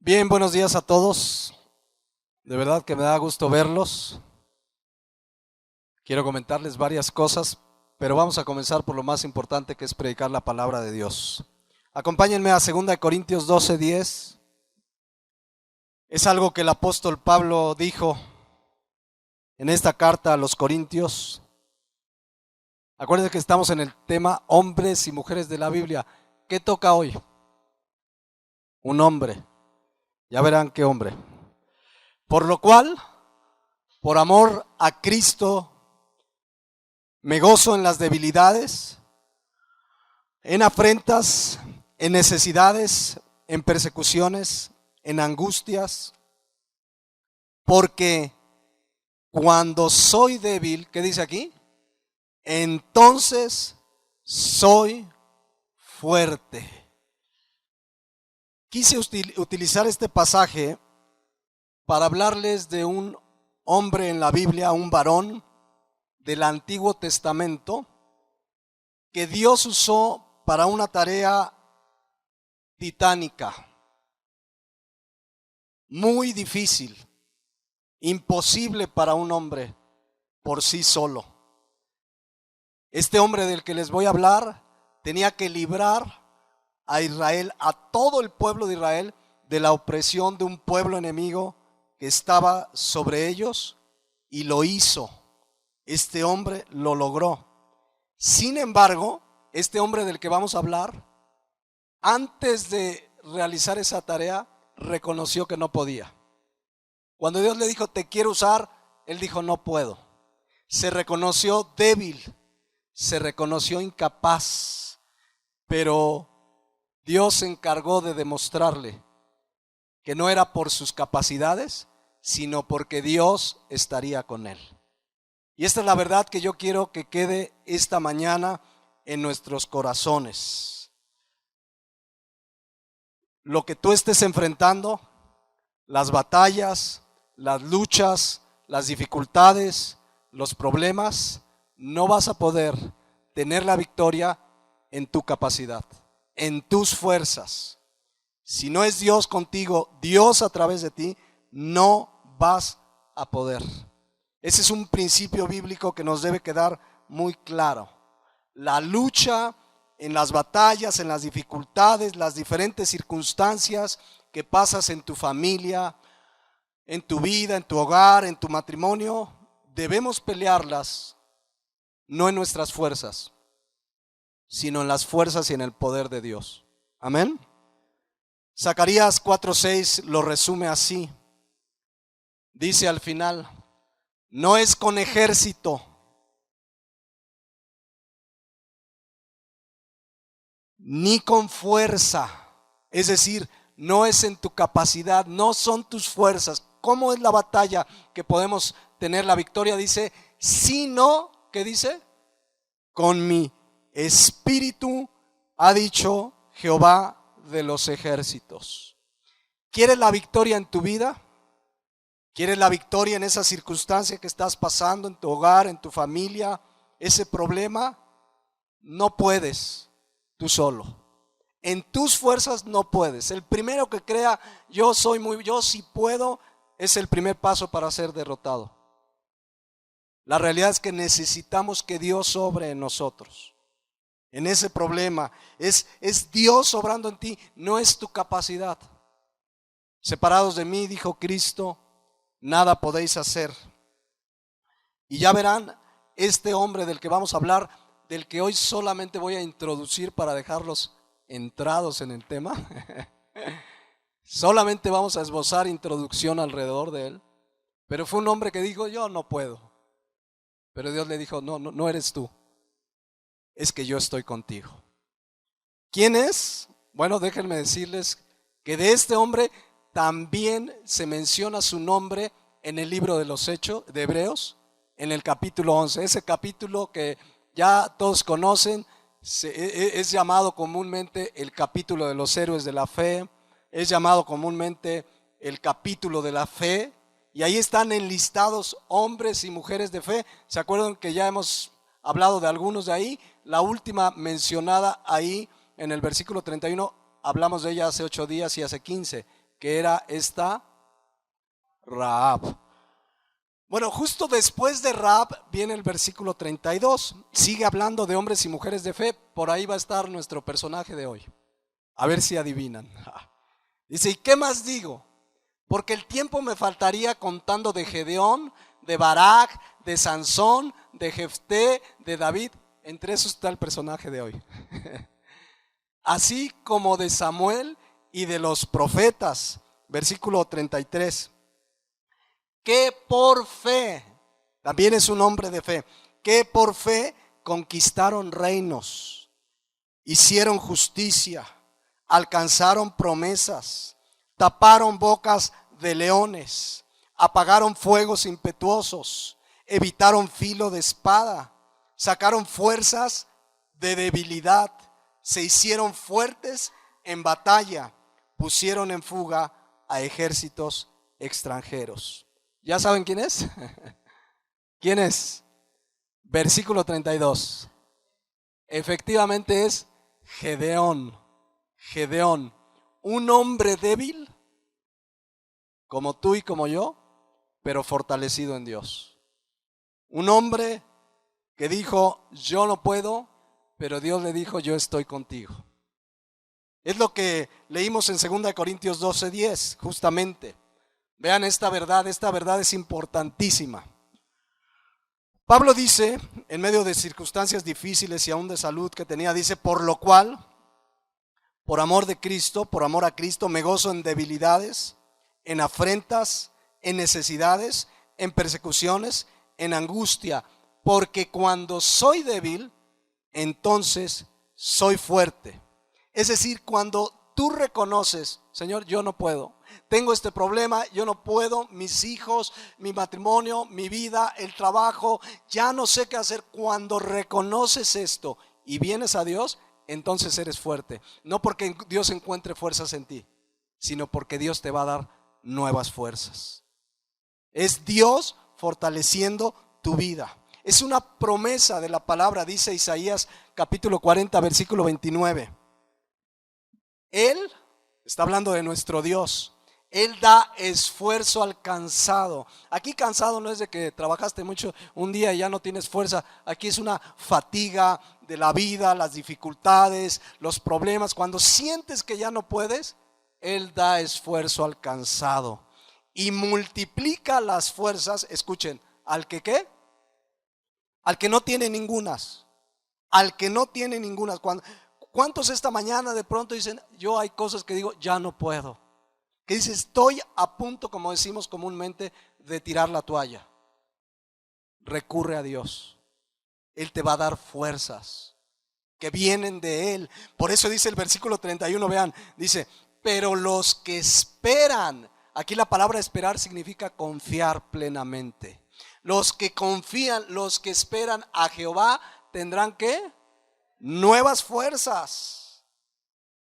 Bien, buenos días a todos. De verdad que me da gusto verlos. Quiero comentarles varias cosas, pero vamos a comenzar por lo más importante, que es predicar la palabra de Dios. Acompáñenme a 2 Corintios 12:10. Es algo que el apóstol Pablo dijo en esta carta a los Corintios. Acuérdense que estamos en el tema hombres y mujeres de la Biblia. ¿Qué toca hoy? Un hombre. Ya verán qué hombre. Por lo cual, por amor a Cristo, me gozo en las debilidades, en afrentas, en necesidades, en persecuciones, en angustias, porque cuando soy débil, ¿qué dice aquí? Entonces soy fuerte. Quise utilizar este pasaje para hablarles de un hombre en la Biblia, un varón del Antiguo Testamento, que Dios usó para una tarea titánica, muy difícil, imposible para un hombre por sí solo. Este hombre del que les voy a hablar tenía que librar a Israel, a todo el pueblo de Israel, de la opresión de un pueblo enemigo que estaba sobre ellos, y lo hizo. Este hombre lo logró. Sin embargo, este hombre del que vamos a hablar, antes de realizar esa tarea, reconoció que no podía. Cuando Dios le dijo, te quiero usar, él dijo, no puedo. Se reconoció débil, se reconoció incapaz, pero Dios se encargó de demostrarle que no era por sus capacidades, sino porque Dios estaría con él. Y esta es la verdad que yo quiero que quede esta mañana en nuestros corazones. Lo que tú estés enfrentando, las batallas, las luchas, las dificultades, los problemas, no vas a poder tener la victoria en tu capacidad, en tus fuerzas. Si no es Dios contigo, Dios a través de ti, no vas a poder. Ese es un principio bíblico que nos debe quedar muy claro. La lucha en las batallas, en las dificultades, las diferentes circunstancias que pasas en tu familia, en tu vida, en tu hogar, en tu matrimonio, debemos pelearlas no en nuestras fuerzas, sino en las fuerzas y en el poder de Dios. Amén. Zacarías 4:6 lo resume así. Dice al final, no es con ejército ni con fuerza, es decir, no es en tu capacidad, no son tus fuerzas. ¿Cómo es la batalla que podemos tener la victoria? Dice, sino, ¿qué dice? Con mi espíritu, ha dicho Jehová de los ejércitos. ¿Quieres la victoria en tu vida? ¿Quieres la victoria en esa circunstancia que estás pasando en tu hogar, en tu familia, ese problema? No puedes tú solo. En tus fuerzas no puedes. El primero que crea yo sí puedo, es el primer paso para ser derrotado. La realidad es que necesitamos que Dios obre en nosotros. En ese problema es Dios obrando en ti, no es tu capacidad. Separados de mí, dijo Cristo, nada podéis hacer. Y ya verán, este hombre del que vamos a hablar, del que hoy solamente voy a introducir para dejarlos entrados en el tema. Solamente vamos a esbozar introducción alrededor de él. Pero fue un hombre que dijo, yo no puedo. Pero Dios le dijo, no eres tú, es que yo estoy contigo. ¿Quién es? Bueno, déjenme decirles que de este hombre también se menciona su nombre en el libro de los Hechos de Hebreos, en el capítulo 11. Ese capítulo que ya todos conocen, es llamado comúnmente el capítulo de los héroes de la fe, es llamado comúnmente el capítulo de la fe, y ahí están enlistados hombres y mujeres de fe. ¿Se acuerdan que ya hemos hablado de algunos de ahí? La última mencionada ahí en el versículo 31, hablamos de ella hace 8 días y hace 15. que era esta Rahab. Bueno, justo después de Rahab viene el versículo 32. Sigue hablando de hombres y mujeres de fe. Por ahí va a estar nuestro personaje de hoy. A ver si adivinan. Dice, ¿y qué más digo? Porque el tiempo me faltaría contando de Gedeón, de Barak, de Sansón, de Jefté, de David. Entre esos está el personaje de hoy. Así como de Samuel y de los profetas. Versículo 33. Que por fe, también es un hombre de fe, que por fe conquistaron reinos, hicieron justicia, alcanzaron promesas, taparon bocas de leones, apagaron fuegos impetuosos, evitaron filo de espada, sacaron fuerzas de debilidad, se hicieron fuertes en batalla, pusieron en fuga a ejércitos extranjeros. ¿Ya saben quién es? ¿Quién es? Versículo 32. Efectivamente es Gedeón. Gedeón, un hombre débil, como tú y como yo, pero fortalecido en Dios. Un hombre que dijo, yo no puedo, pero Dios le dijo, yo estoy contigo. Es lo que leímos en 2 Corintios 12:10, justamente. Vean esta verdad es importantísima. Pablo dice, en medio de circunstancias difíciles y aún de salud que tenía, dice, por lo cual, por amor de Cristo, por amor a Cristo, me gozo en debilidades, en afrentas, en necesidades, en persecuciones, en angustia, porque cuando soy débil, entonces soy fuerte. Es decir, cuando tú reconoces, Señor, yo no puedo, tengo este problema, yo no puedo, mis hijos, mi matrimonio, mi vida, el trabajo, ya no sé qué hacer. Cuando reconoces esto y vienes a Dios, entonces eres fuerte. No porque Dios encuentre fuerzas en ti, sino porque Dios te va a dar nuevas fuerzas. Es Dios fortaleciendo tu vida. Es una promesa de la palabra, dice Isaías capítulo 40, versículo 29. Él está hablando de nuestro Dios. Él da esfuerzo al cansado. Aquí cansado no es de que trabajaste mucho un día y ya no tienes fuerza. Aquí es una fatiga de la vida, las dificultades, los problemas. Cuando sientes que ya no puedes, Él da esfuerzo al cansado y multiplica las fuerzas. Escuchen, ¿al que qué? Al que no tiene ningunas. Al que no tiene ningunas. ¿Cuántos esta mañana de pronto dicen, yo hay cosas que digo, ya no puedo? Que dice, estoy a punto, como decimos comúnmente, de tirar la toalla. Recurre a Dios. Él te va a dar fuerzas que vienen de Él. Por eso dice el versículo 31, vean, dice, pero los que esperan, aquí la palabra esperar significa confiar plenamente. Los que confían, los que esperan a Jehová, tendrán ¿qué? Nuevas fuerzas.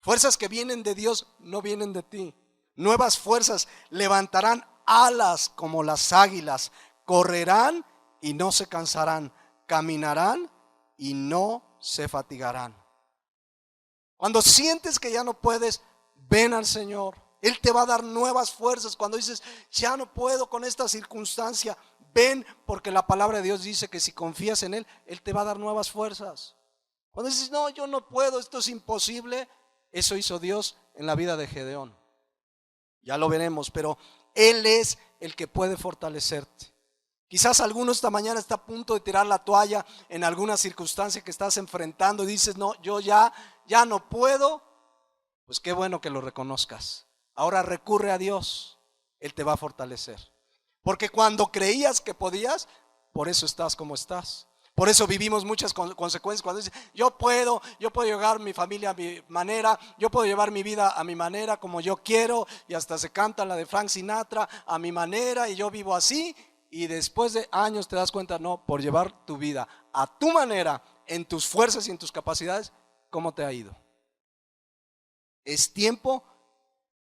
Fuerzas que vienen de Dios, no vienen de ti. Nuevas fuerzas, levantarán alas como las águilas, correrán y no se cansarán, caminarán y no se fatigarán. Cuando sientes que ya no puedes, ven al Señor. Él te va a dar nuevas fuerzas. Cuando dices, ya no puedo con esta circunstancia, ven, porque la palabra de Dios dice que si confías en Él, Él te va a dar nuevas fuerzas. Cuando dices, no, yo no puedo, esto es imposible, eso hizo Dios en la vida de Gedeón. Ya lo veremos, pero Él es el que puede fortalecerte. Quizás alguno esta mañana está a punto de tirar la toalla en alguna circunstancia que estás enfrentando y dices, no, yo ya no puedo. Pues qué bueno que lo reconozcas. Ahora recurre a Dios, Él te va a fortalecer. Porque cuando creías que podías, por eso estás como estás. Por eso vivimos muchas consecuencias. Cuando dices, yo puedo llevar mi familia a mi manera, yo puedo llevar mi vida a mi manera, como yo quiero, y hasta se canta la de Frank Sinatra, a mi manera, y yo vivo así. Y después de años te das cuenta, no, por llevar tu vida a tu manera, en tus fuerzas y en tus capacidades, ¿cómo te ha ido? Es tiempo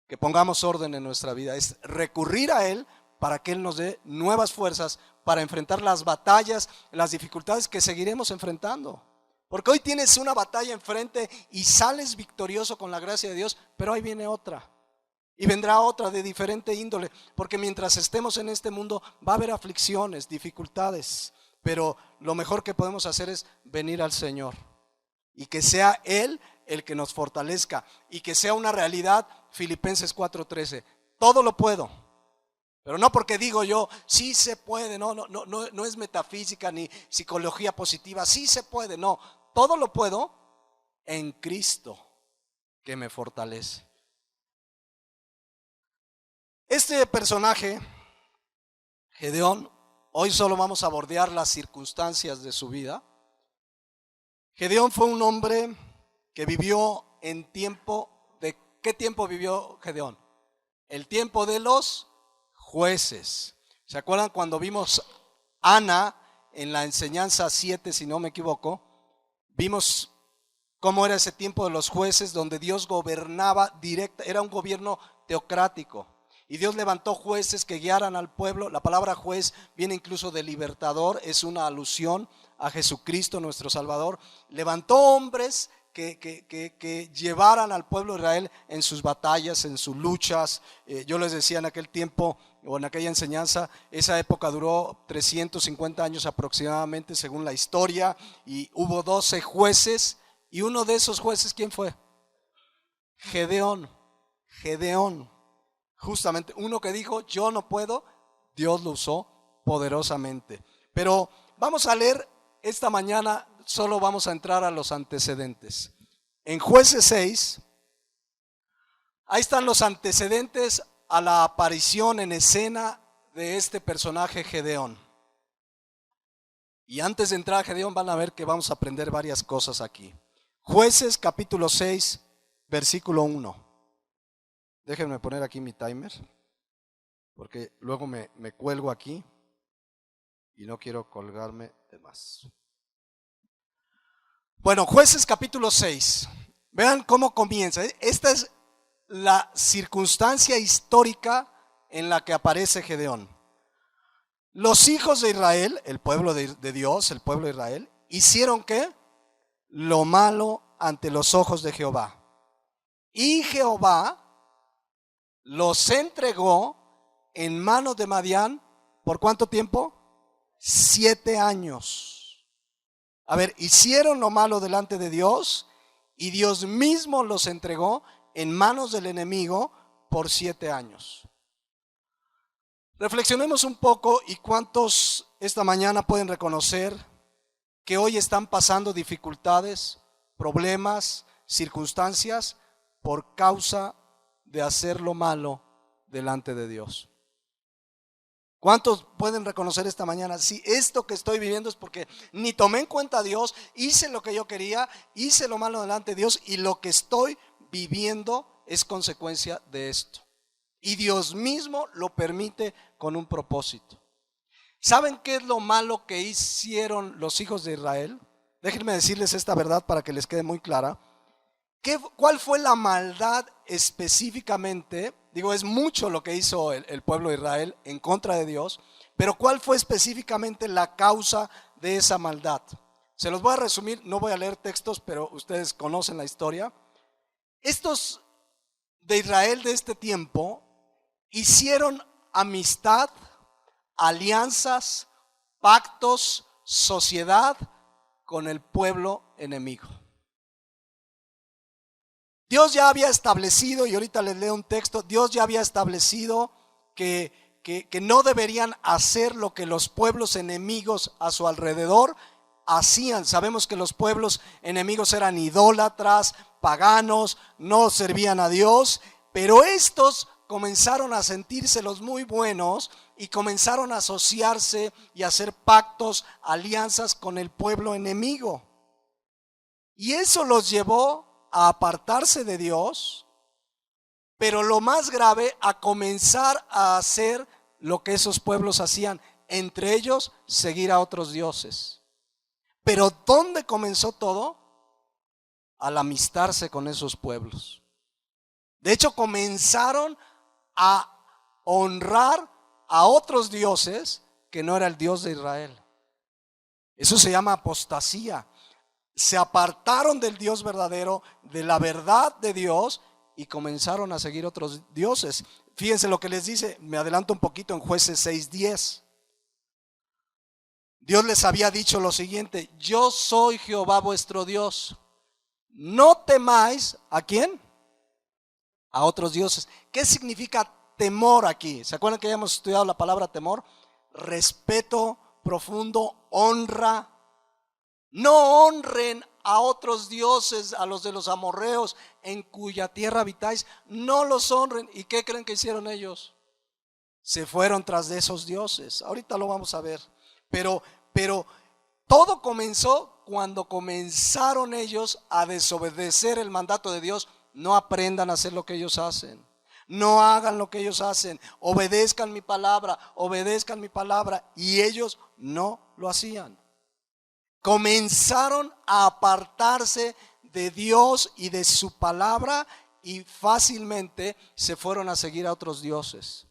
que pongamos orden en nuestra vida, es recurrir a Él para que Él nos dé nuevas fuerzas para enfrentar las batallas, las dificultades que seguiremos enfrentando. Porque hoy tienes una batalla enfrente y sales victorioso con la gracia de Dios, pero ahí viene otra. Y vendrá otra de diferente índole, porque mientras estemos en este mundo va a haber aflicciones, dificultades, pero lo mejor que podemos hacer es venir al Señor y que sea Él el que nos fortalezca y que sea una realidad. Filipenses 4:13, todo lo puedo, pero no porque digo yo, sí se puede, no es metafísica ni psicología positiva, sí se puede, no, todo lo puedo en Cristo que me fortalece. Este personaje, Gedeón, hoy solo vamos a bordear las circunstancias de su vida. Gedeón fue un hombre que vivió en tiempo de, ¿qué tiempo vivió Gedeón? El tiempo de los jueces. ¿Se acuerdan cuando vimos Ana en la enseñanza 7, si no me equivoco? Vimos cómo era ese tiempo de los jueces donde Dios gobernaba directa, era un gobierno teocrático. Y Dios levantó jueces que guiaran al pueblo. La palabra juez viene incluso de libertador, es una alusión a Jesucristo nuestro Salvador. Levantó hombres que llevaran al pueblo de Israel en sus batallas, en sus luchas. Yo les decía en aquel tiempo o en aquella enseñanza, esa época duró 350 años aproximadamente según la historia, y hubo 12 jueces, y uno de esos jueces, ¿quién fue? Gedeón. Justamente uno que dijo, yo no puedo, Dios lo usó poderosamente. Pero vamos a leer esta mañana, solo vamos a entrar a los antecedentes. En Jueces 6, ahí están los antecedentes a la aparición en escena de este personaje Gedeón. Y antes de entrar a Gedeón van a ver que vamos a aprender varias cosas aquí. Jueces capítulo 6, versículo 1. Déjenme poner aquí mi timer, porque luego me cuelgo aquí y no quiero colgarme de más. Bueno, Jueces capítulo 6. Vean cómo comienza. Esta es la circunstancia histórica en la que aparece Gedeón. Los hijos de Israel, el pueblo de Dios, el pueblo de Israel, hicieron ¿qué? Lo malo ante los ojos de Jehová. Y Jehová los entregó en manos de Madián, ¿por cuánto tiempo? 7 años. A ver, hicieron lo malo delante de Dios y Dios mismo los entregó en manos del enemigo por 7 años. Reflexionemos un poco, y cuántos esta mañana pueden reconocer que hoy están pasando dificultades, problemas, circunstancias por causa de hacer lo malo delante de Dios. ¿Cuántos pueden reconocer esta mañana? Si esto que estoy viviendo es porque ni tomé en cuenta a Dios, hice lo que yo quería, hice lo malo delante de Dios, y lo que estoy viviendo es consecuencia de esto. Y Dios mismo lo permite con un propósito. ¿Saben qué es lo malo que hicieron los hijos de Israel? Déjenme decirles esta verdad para que les quede muy clara. ¿Cuál fue la maldad específicamente? Digo, es mucho lo que hizo el pueblo de Israel en contra de Dios, pero ¿cuál fue específicamente la causa de esa maldad? Se los voy a resumir, no voy a leer textos, pero ustedes conocen la historia. Estos de Israel de este tiempo hicieron amistad, alianzas, pactos, sociedad con el pueblo enemigo. Dios ya había establecido, y ahorita les leo un texto, Dios ya había establecido que no deberían hacer lo que los pueblos enemigos a su alrededor hacían. Sabemos que los pueblos enemigos eran idólatras, paganos, no servían a Dios, pero estos comenzaron a sentírselos muy buenos y comenzaron a asociarse y a hacer pactos, alianzas con el pueblo enemigo. Y eso los llevó a apartarse de Dios, pero lo más grave, a comenzar a hacer lo que esos pueblos hacían, entre ellos seguir a otros dioses. Pero ¿dónde comenzó todo? Al amistarse con esos pueblos. De hecho, comenzaron a honrar a otros dioses que no era el Dios de Israel. Eso se llama apostasía. Se apartaron del Dios verdadero, de la verdad de Dios, y comenzaron a seguir otros dioses. Fíjense lo que les dice, me adelanto un poquito en Jueces 6:10. Dios les había dicho lo siguiente: yo soy Jehová vuestro Dios. No temáis, ¿a quién? A otros dioses. ¿Qué significa temor aquí? ¿Se acuerdan que ya hemos estudiado la palabra temor? Respeto profundo, honra. No honren a otros dioses, a los de los amorreos en cuya tierra habitáis. No los honren. ¿Y qué creen que hicieron ellos? Se fueron tras de esos dioses. Ahorita lo vamos a ver. Pero todo comenzó cuando comenzaron ellos a desobedecer el mandato de Dios. No aprendan a hacer lo que ellos hacen. No hagan lo que ellos hacen. Obedezcan mi palabra, obedezcan mi palabra. Y ellos no lo hacían. Comenzaron a apartarse de Dios y de su palabra y fácilmente se fueron a seguir a otros dioses.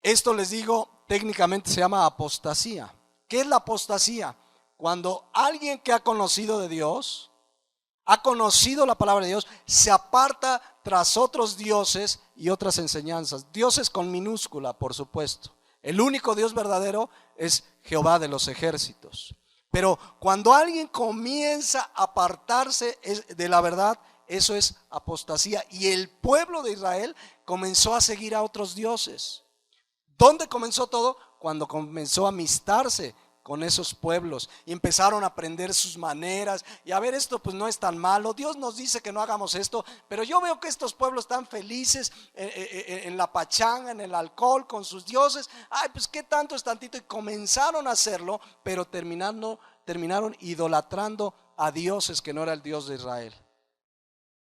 Esto, les digo, técnicamente se llama apostasía. ¿Qué es la apostasía? Cuando alguien que ha conocido de Dios, ha conocido la palabra de Dios, se aparta tras otros dioses y otras enseñanzas. Dioses con minúscula, por supuesto. El único Dios verdadero es Jehová de los ejércitos. Pero cuando alguien comienza a apartarse de la verdad, eso es apostasía. Y el pueblo de Israel comenzó a seguir a otros dioses. ¿Dónde comenzó todo? Cuando comenzó a amistarse con esos pueblos y empezaron a aprender sus maneras y a ver, esto pues no es tan malo, Dios nos dice que no hagamos esto, pero yo veo que estos pueblos están felices en la pachanga, en el alcohol, con sus dioses. Ay, pues qué tanto es tantito. Y comenzaron a hacerlo, pero terminaron idolatrando a dioses que no era el Dios de Israel.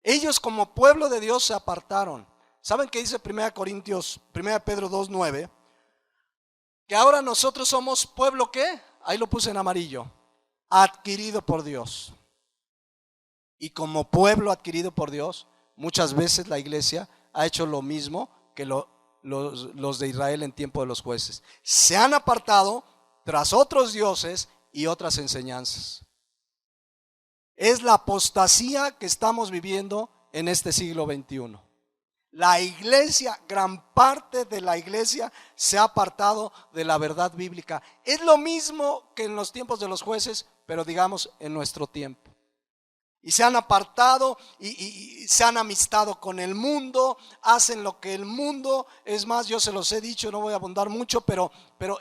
Ellos como pueblo de Dios se apartaron. ¿Saben qué dice 1 Pedro 2:9? Que ahora nosotros somos pueblo, ¿qué? Ahí lo puse en amarillo. Adquirido por Dios. Y como pueblo adquirido por Dios, muchas veces la iglesia ha hecho lo mismo que los de Israel en tiempo de los jueces. Se han apartado tras otros dioses y otras enseñanzas. Es la apostasía que estamos viviendo en este siglo XXI. La iglesia, gran parte de la iglesia se ha apartado de la verdad bíblica. Es lo mismo que en los tiempos de los jueces, pero digamos en nuestro tiempo. Y se han apartado y se han amistado con el mundo, hacen lo que el mundo. Es más, yo se los he dicho, no voy a abundar mucho, pero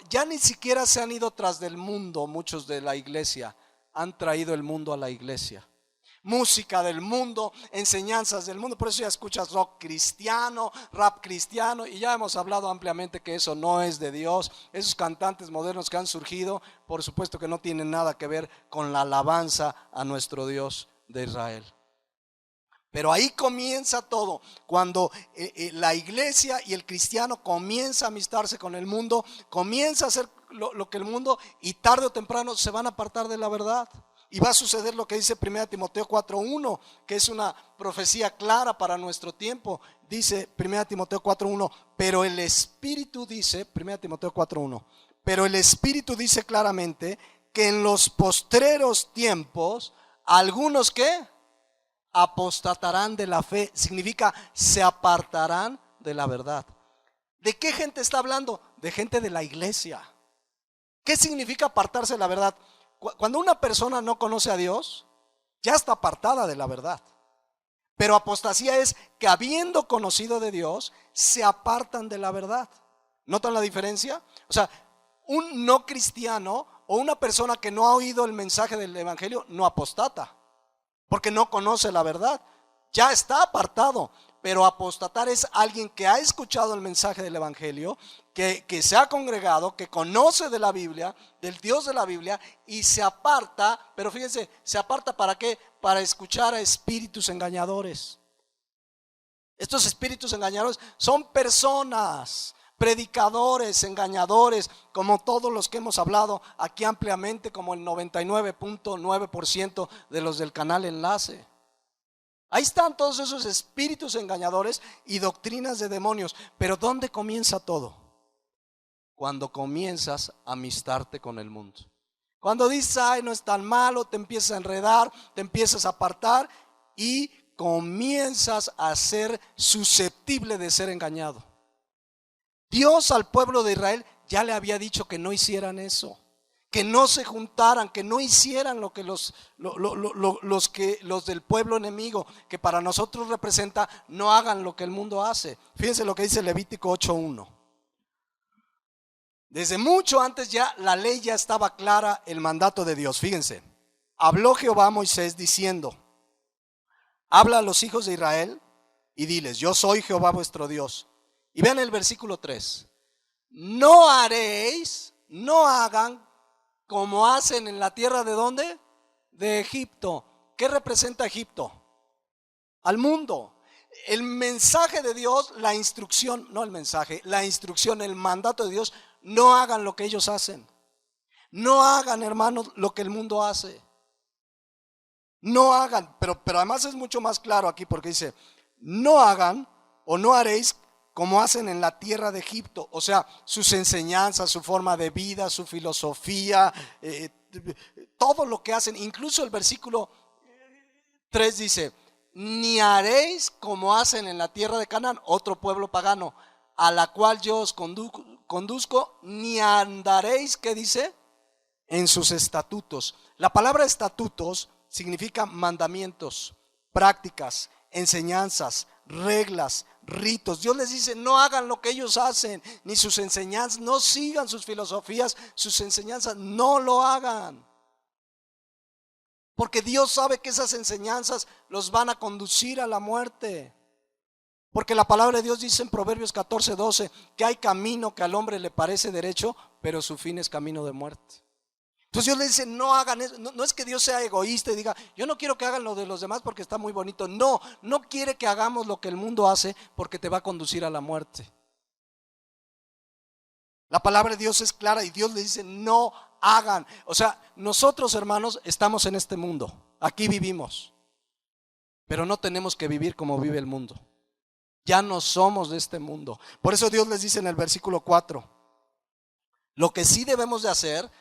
ya ni siquiera se han ido tras del mundo. Muchos de la iglesia han traído el mundo a la iglesia. Música del mundo, enseñanzas del mundo. Por eso ya escuchas rock cristiano, rap cristiano, y ya hemos hablado ampliamente que eso no es de Dios. Esos cantantes modernos que han surgido, por supuesto que no tienen nada que ver con la alabanza a nuestro Dios de Israel. Pero ahí comienza todo, cuando la iglesia y el cristiano comienza a amistarse con el mundo, comienza a hacer lo que el mundo, y tarde o temprano se van a apartar de la verdad. Y va a suceder lo que dice 1 Timoteo 4:1, que es una profecía clara para nuestro tiempo. Dice 1 Timoteo 4:1, pero el Espíritu dice, 1 Timoteo 4:1, pero el Espíritu dice claramente que en los postreros tiempos, algunos que apostatarán de la fe. Significa se apartarán de la verdad. ¿De qué gente está hablando? De gente de la iglesia. ¿Qué significa apartarse de la verdad? Cuando una persona no conoce a Dios, ya está apartada de la verdad. Pero apostasía es que habiendo conocido de Dios, se apartan de la verdad. ¿Notan la diferencia? O sea, un no cristiano o una persona que no ha oído el mensaje del evangelio no apostata, porque no conoce la verdad. Ya está apartado. Pero apostatar es alguien que ha escuchado el mensaje del evangelio, que se ha congregado, que conoce de la Biblia, del Dios de la Biblia, y se aparta. Pero fíjense, ¿se aparta para qué? Para escuchar a espíritus engañadores. Estos espíritus engañadores son personas, predicadores, engañadores, como todos los que hemos hablado aquí ampliamente, como el 99.9% de los del canal Enlace. Ahí están todos esos espíritus engañadores y doctrinas de demonios. Pero ¿dónde comienza todo? Cuando comienzas a amistarte con el mundo. Cuando dices, ay, no es tan malo, te empiezas a enredar, te empiezas a apartar y comienzas a ser susceptible de ser engañado. Dios al pueblo de Israel ya le había dicho que no hicieran eso, que no se juntaran, que no hicieran lo que los del pueblo enemigo, que para nosotros representa, no hagan lo que el mundo hace. Fíjense lo que dice Levítico 8:1. Desde mucho antes ya la ley ya estaba clara, el mandato de Dios. Fíjense, habló Jehová a Moisés diciendo: habla a los hijos de Israel y diles: yo soy Jehová vuestro Dios. Y vean el versículo 3. No haréis, no hagan como hacen en la tierra ¿de dónde? De Egipto. ¿Qué representa Egipto? Al mundo. El mensaje de Dios, la instrucción, no el mensaje, la instrucción, el mandato de Dios: no hagan lo que ellos hacen. No hagan, hermanos, lo que el mundo hace. No hagan, pero además es mucho más claro aquí porque dice: no hagan o no haréis como hacen en la tierra de Egipto. O sea, sus enseñanzas, su forma de vida, su filosofía, todo lo que hacen. Incluso el versículo 3 dice: ni haréis como hacen en la tierra de Canaán, otro pueblo pagano, a la cual yo os conduzco, ni andaréis, ¿qué dice? En sus estatutos. La palabra estatutos significa mandamientos, prácticas, enseñanzas, reglas, ritos. Dios les dice: no hagan lo que ellos hacen, ni sus enseñanzas, no sigan sus filosofías, sus enseñanzas, no lo hagan. Porque Dios sabe que esas enseñanzas los van a conducir a la muerte. Porque la palabra de Dios dice en Proverbios 14:12 que hay camino que al hombre le parece derecho, pero su fin es camino de muerte. Entonces Dios le dice: no hagan eso. No es que Dios sea egoísta y diga: yo no quiero que hagan lo de los demás porque está muy bonito. No quiere que hagamos lo que el mundo hace porque te va a conducir a la muerte. La palabra de Dios es clara y Dios le dice: no hagan. O sea, nosotros, hermanos, estamos en este mundo, aquí vivimos, pero no tenemos que vivir como vive el mundo. Ya no somos de este mundo. Por eso Dios les dice en el versículo 4: lo que sí debemos de hacer,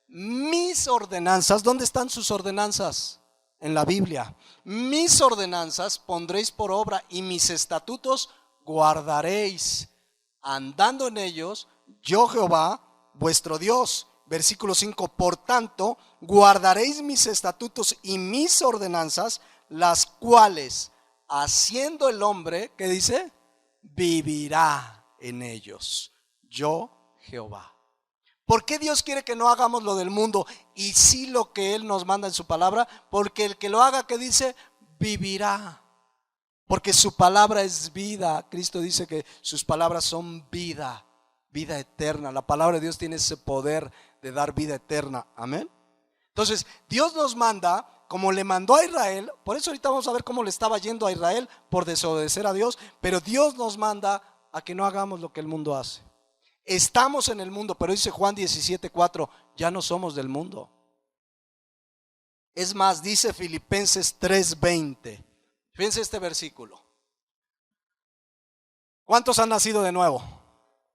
mis ordenanzas. ¿Dónde están sus ordenanzas? En la Biblia. Mis ordenanzas pondréis por obra y mis estatutos guardaréis, andando en ellos, yo Jehová vuestro Dios. Versículo 5: por tanto guardaréis mis estatutos y mis ordenanzas, las cuales haciendo el hombre, ¿qué dice? Vivirá en ellos, yo Jehová. ¿Por qué Dios quiere que no hagamos lo del mundo y sí lo que Él nos manda en su palabra? Porque el que lo haga, ¿qué dice? Vivirá. Porque su palabra es vida. Cristo dice que sus palabras son vida, vida eterna. La palabra de Dios tiene ese poder de dar vida eterna. Amén. Entonces Dios nos manda, como le mandó a Israel. Por eso ahorita vamos a ver cómo le estaba yendo a Israel por desobedecer a Dios. Pero Dios nos manda a que no hagamos lo que el mundo hace. Estamos en el mundo, pero dice Juan 17:4, ya no somos del mundo. Es más, dice Filipenses 3:20. Fíjense este versículo. ¿Cuántos han nacido de nuevo?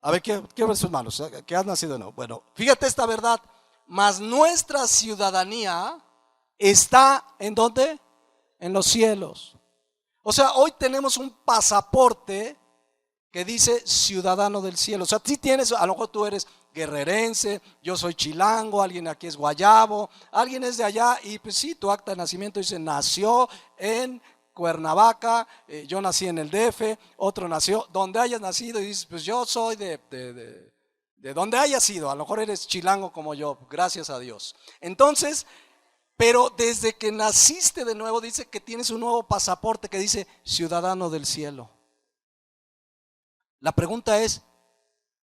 A ver, quiero ver sus manos. ¿Qué han nacido de nuevo? Bueno, fíjate esta verdad. Mas nuestra ciudadanía está ¿en dónde? En los cielos. O sea, hoy tenemos un pasaporte que dice ciudadano del cielo. O sea, si tienes, a lo mejor tú eres guerrerense, yo soy chilango, alguien aquí es guayabo, alguien es de allá y pues sí, tu acta de nacimiento dice nació en Cuernavaca, yo nací en el DF, otro nació donde hayas nacido y dices pues yo soy de donde hayas sido, a lo mejor eres chilango como yo, gracias a Dios. Entonces, pero desde que naciste de nuevo dice que tienes un nuevo pasaporte que dice ciudadano del cielo. La pregunta es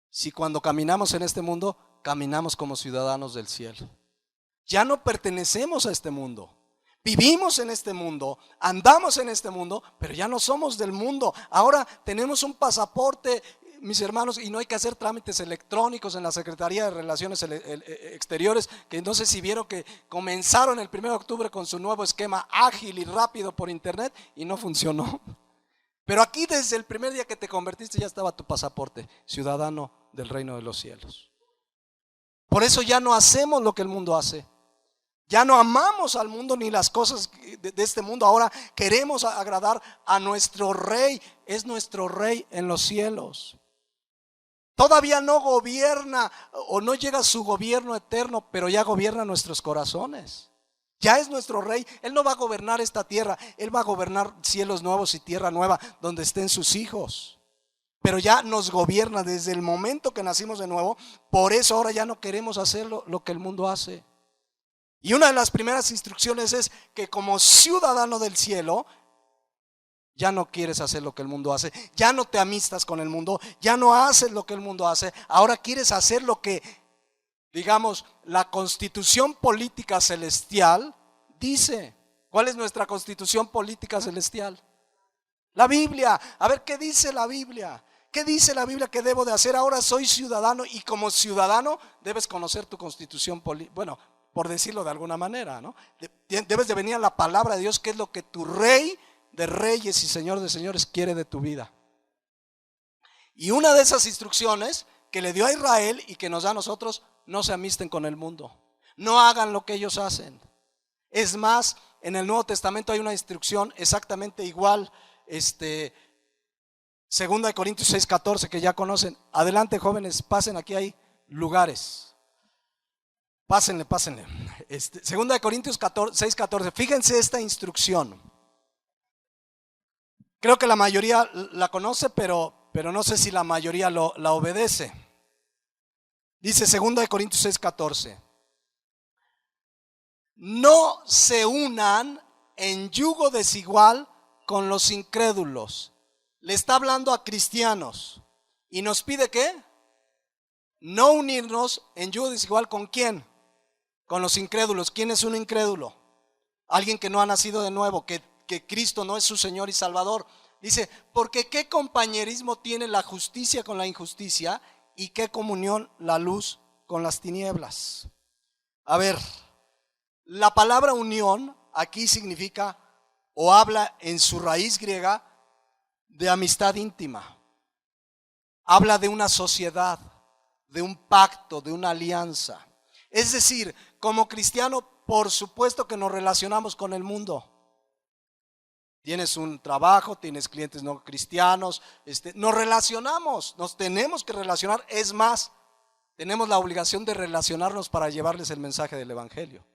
si cuando caminamos en este mundo, caminamos como ciudadanos del cielo. Ya no pertenecemos a este mundo. Vivimos en este mundo, andamos en este mundo, pero ya no somos del mundo. Ahora tenemos un pasaporte, mis hermanos, y no hay que hacer trámites electrónicos en la Secretaría de Relaciones Exteriores, que no sé si vieron que comenzaron el 1 de octubre con su nuevo esquema ágil y rápido por internet y no funcionó. Pero aquí desde el primer día que te convertiste ya estaba tu pasaporte, ciudadano del reino de los cielos. Por eso ya no hacemos lo que el mundo hace. Ya no amamos al mundo ni las cosas de este mundo. Ahora queremos agradar a nuestro Rey. Es nuestro Rey en los cielos. Todavía no gobierna o no llega a su gobierno eterno, pero ya gobierna nuestros corazones. Ya es nuestro Rey. Él no va a gobernar esta tierra. Él va a gobernar cielos nuevos y tierra nueva donde estén sus hijos. Pero ya nos gobierna desde el momento que nacimos de nuevo. Por eso ahora ya no queremos hacer lo que el mundo hace. Y una de las primeras instrucciones es que como ciudadano del cielo, ya no quieres hacer lo que el mundo hace, ya no te amistas con el mundo, ya no haces lo que el mundo hace, ahora quieres hacer lo que, digamos, la constitución política celestial dice. ¿Cuál es nuestra constitución política celestial? La Biblia. A ver, ¿qué dice la Biblia? ¿Qué dice la Biblia que debo de hacer? Ahora soy ciudadano y como ciudadano debes conocer tu constitución política. Bueno, por decirlo de alguna manera, ¿no? Debes de venir a la palabra de Dios, que es lo que tu Rey de reyes y Señor de señores quiere de tu vida. Y una de esas instrucciones que le dio a Israel y que nos da a nosotros: no se amisten con el mundo, no hagan lo que ellos hacen. Es más, en el Nuevo Testamento hay una instrucción exactamente igual, 2 Corintios 6:14, que ya conocen. Adelante, jóvenes, pasen, aquí hay lugares. Pásenle. 2 Corintios 6:14. Fíjense esta instrucción. Creo que la mayoría la conoce, pero no sé si la mayoría la obedece. Dice 2 Corintios 6:14. No se unan en yugo desigual con los incrédulos. Le está hablando a cristianos y nos pide ¿qué? No unirnos en yugo desigual. ¿Con quién? Con los incrédulos. ¿Quién es un incrédulo? Alguien que no ha nacido de nuevo, que Cristo no es su Señor y Salvador. Dice, porque ¿qué compañerismo tiene la justicia con la injusticia? ¿Y qué comunión la luz con las tinieblas? A ver, la palabra unión aquí significa, o habla en su raíz griega, de amistad íntima. Habla de una sociedad, de un pacto, de una alianza. Es decir, como cristiano, por supuesto que nos relacionamos con el mundo. Tienes un trabajo, tienes clientes no cristianos, nos relacionamos, nos tenemos que relacionar. Es más, tenemos la obligación de relacionarnos para llevarles el mensaje del evangelio.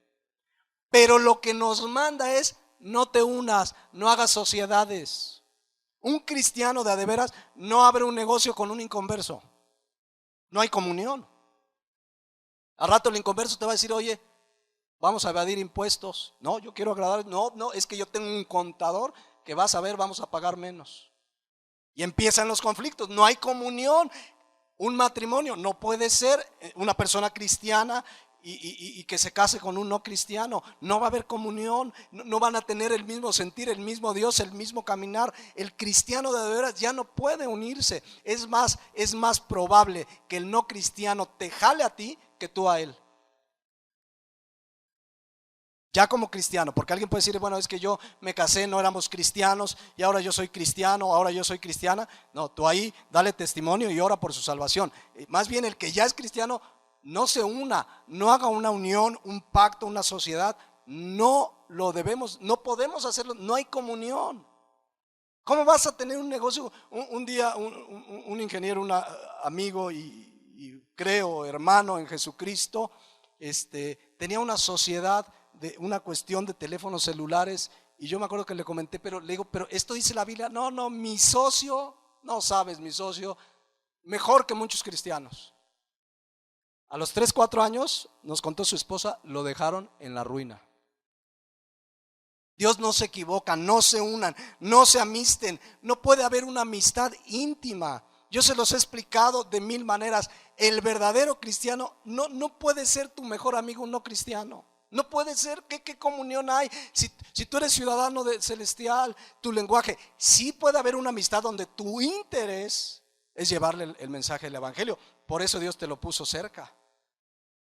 Pero lo que nos manda es: no te unas, no hagas sociedades. Un cristiano de a de veras no abre un negocio con un inconverso. No hay comunión. Al rato el inconverso te va a decir: oye, vamos a evadir impuestos. No, yo quiero agradar. No, es que yo tengo un contador que vas a ver, vamos a pagar menos. Y empiezan los conflictos. No hay comunión. Un matrimonio no puede ser una persona cristiana y que se case con un no cristiano. No va a haber comunión. No van a tener el mismo sentir, el mismo Dios, el mismo caminar. El cristiano de veras ya no puede unirse. Es más probable que el no cristiano te jale a ti que tú a él. Ya como cristiano, porque alguien puede decir: bueno, es que yo me casé, no éramos cristianos y ahora yo soy cristiano, ahora yo soy cristiana. No, tú ahí dale testimonio y ora por su salvación. Más bien, el que ya es cristiano, no se una, no haga una unión, un pacto, una sociedad. No lo debemos, no podemos hacerlo, no hay comunión. ¿Cómo vas a tener un negocio? Un día un ingeniero, un amigo y creo hermano en Jesucristo, tenía una sociedad de una cuestión de teléfonos celulares, y yo me acuerdo que le comenté, pero le digo: pero esto dice la Biblia. No, mi socio, no sabes, mi socio, mejor que muchos cristianos. A los 3, 4 años, nos contó su esposa, lo dejaron en la ruina. Dios no se equivoca, no se unan, no se amisten. No puede haber una amistad íntima. Yo se los he explicado de 1000 maneras. El verdadero cristiano no puede ser tu mejor amigo un no cristiano. No puede ser. ¿Qué comunión hay? Si tú eres ciudadano celestial, tu lenguaje, sí puede haber una amistad donde tu interés es llevarle el mensaje del evangelio. Por eso Dios te lo puso cerca.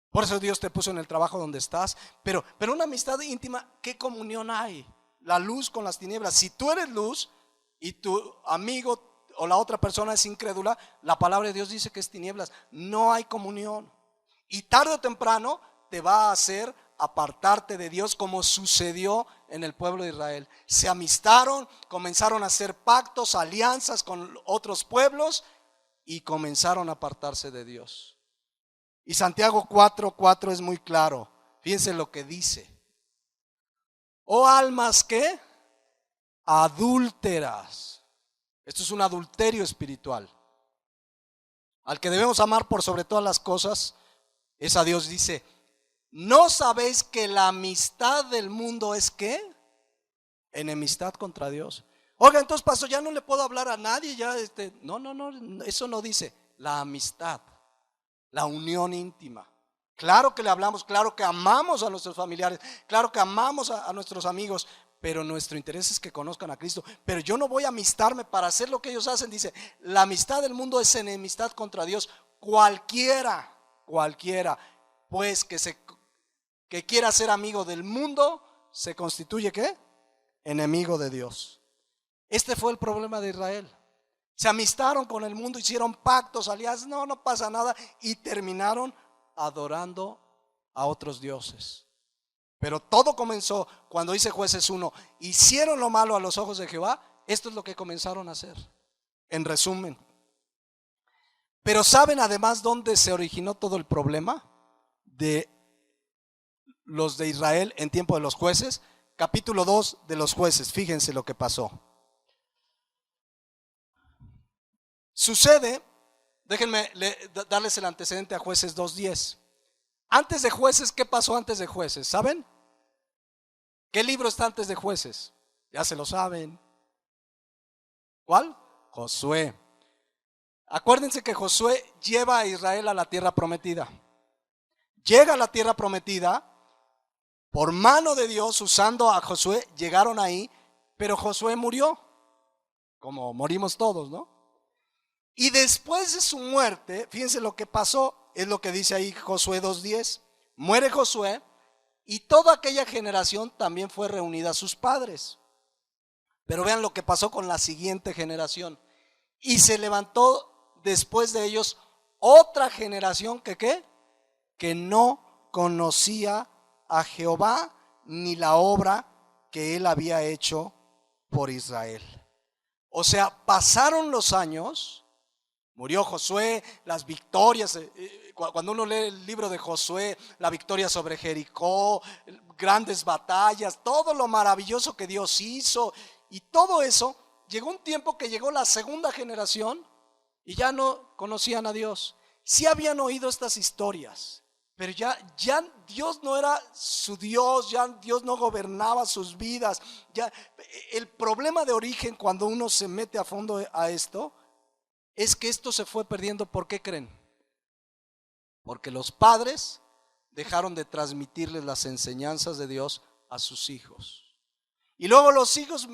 Por eso Dios te puso en el trabajo donde estás. Pero una amistad íntima, ¿qué comunión hay? La luz con las tinieblas. Si tú eres luz y tu amigo o la otra persona es incrédula, la palabra de Dios dice que es tinieblas. No hay comunión. Y tarde o temprano te va a hacer apartarte de Dios, como sucedió en el pueblo de Israel. Se amistaron, comenzaron a hacer pactos, alianzas con otros pueblos y comenzaron a apartarse de Dios. Y Santiago 4:4 es muy claro. Fíjense lo que dice: oh almas que adúlteras. Esto es un adulterio espiritual. Al que debemos amar por sobre todas las cosas es a Dios. Dice: ¿no sabéis que la amistad del mundo es qué? Enemistad contra Dios. Oiga, entonces pastor, ya no le puedo hablar a nadie, ya no, eso no dice. La amistad, la unión íntima. Claro que le hablamos, claro que amamos a nuestros familiares, claro que amamos a nuestros amigos, pero nuestro interés es que conozcan a Cristo. Pero yo no voy a amistarme para hacer lo que ellos hacen. Dice: la amistad del mundo es enemistad contra Dios. Cualquiera, pues que quiera ser amigo del mundo, se constituye ¿qué? Enemigo de Dios. Este fue el problema de Israel. Se amistaron con el mundo, hicieron pactos, alianzas, no pasa nada, y terminaron adorando a otros dioses. Pero todo comenzó cuando dice Jueces 1: hicieron lo malo a los ojos de Jehová. Esto es lo que comenzaron a hacer, en resumen. Pero ¿saben además dónde se originó todo el problema de los de Israel en tiempo de los jueces? Capítulo 2 de los Jueces. Fíjense lo que pasó. Sucede, déjenme darles el antecedente a Jueces 2:10. Antes de Jueces, ¿qué pasó antes de Jueces? ¿Saben? ¿Qué libro está antes de Jueces? Ya se lo saben. ¿Cuál? Josué. Acuérdense que Josué lleva a Israel a la tierra prometida. Llega a la tierra prometida por mano de Dios, usando a Josué. Llegaron ahí, pero Josué murió, como morimos todos, ¿no? Y después de su muerte, fíjense lo que pasó. Es lo que dice ahí Josué 2:10. Muere Josué y toda aquella generación también fue reunida a sus padres. Pero vean lo que pasó con la siguiente generación. Y se levantó después de ellos otra generación que ¿qué? Que no conocía a Jehová ni la obra que él había hecho por Israel. O sea, pasaron los años. Murió Josué, las victorias, cuando uno lee el libro de Josué, la victoria sobre Jericó, grandes batallas, todo lo maravilloso que Dios hizo, y todo eso, llegó un tiempo que llegó la segunda generación y ya no conocían a Dios. Sí habían oído estas historias, pero ya Dios no era su Dios, ya Dios no gobernaba sus vidas. Ya, el problema de origen, cuando uno se mete a fondo a esto, es que esto se fue perdiendo. ¿Por qué creen? Porque los padres dejaron de transmitirles las enseñanzas de Dios a sus hijos. Y luego los hijos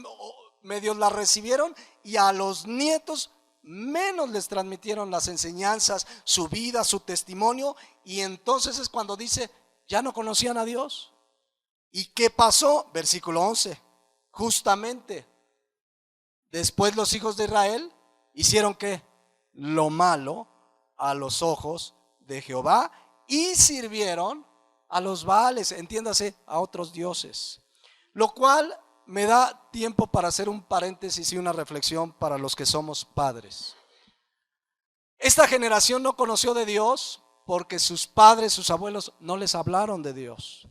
medios las recibieron, y a los nietos menos les transmitieron las enseñanzas, su vida, su testimonio. Y entonces es cuando dice: ya no conocían a Dios. ¿Y qué pasó? Versículo 11. Justamente después los hijos de Israel hicieron ¿qué? Lo malo a los ojos de Jehová, y sirvieron a los Baales, entiéndase, a otros dioses. Lo cual me da tiempo para hacer un paréntesis y una reflexión para los que somos padres. Esta generación no conoció de Dios porque sus padres, sus abuelos no les hablaron de Dios,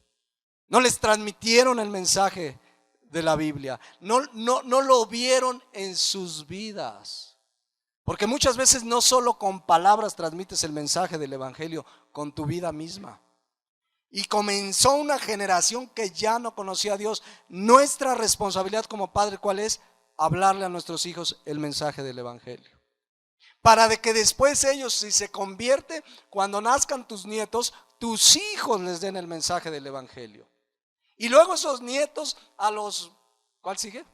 no les transmitieron el mensaje de la Biblia, no lo vieron en sus vidas. Porque muchas veces no solo con palabras transmites el mensaje del evangelio, con tu vida misma. Y comenzó una generación que ya no conocía a Dios. Nuestra responsabilidad como padre, ¿cuál es? Hablarle a nuestros hijos el mensaje del evangelio. Para de que después ellos, si se convierte, cuando nazcan tus nietos, tus hijos les den el mensaje del evangelio. Y luego esos nietos a los, ¿cuál sigue?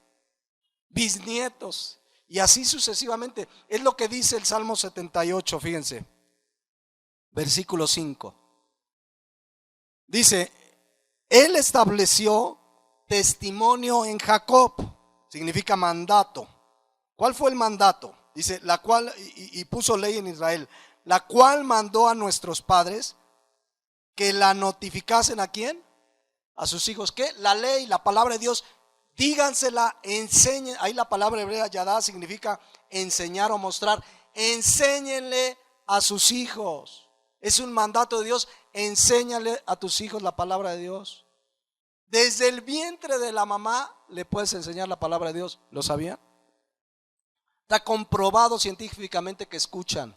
Bisnietos. Y así sucesivamente. Es lo que dice el Salmo 78, fíjense, versículo 5. Dice: Él estableció testimonio en Jacob. Significa mandato. ¿Cuál fue el mandato? Dice, la cual, y puso ley en Israel, la cual mandó a nuestros padres que la notificasen ¿a quién? a sus hijos, ¿qué? La ley, la palabra de Dios, dígansela, enseñen. Ahí la palabra hebrea yadá significa enseñar o mostrar. Enséñenle a sus hijos. Es un mandato de Dios. Enséñale a tus hijos la palabra de Dios. Desde el vientre de la mamá le puedes enseñar la palabra de Dios. ¿Lo sabían? Está comprobado científicamente que escuchan.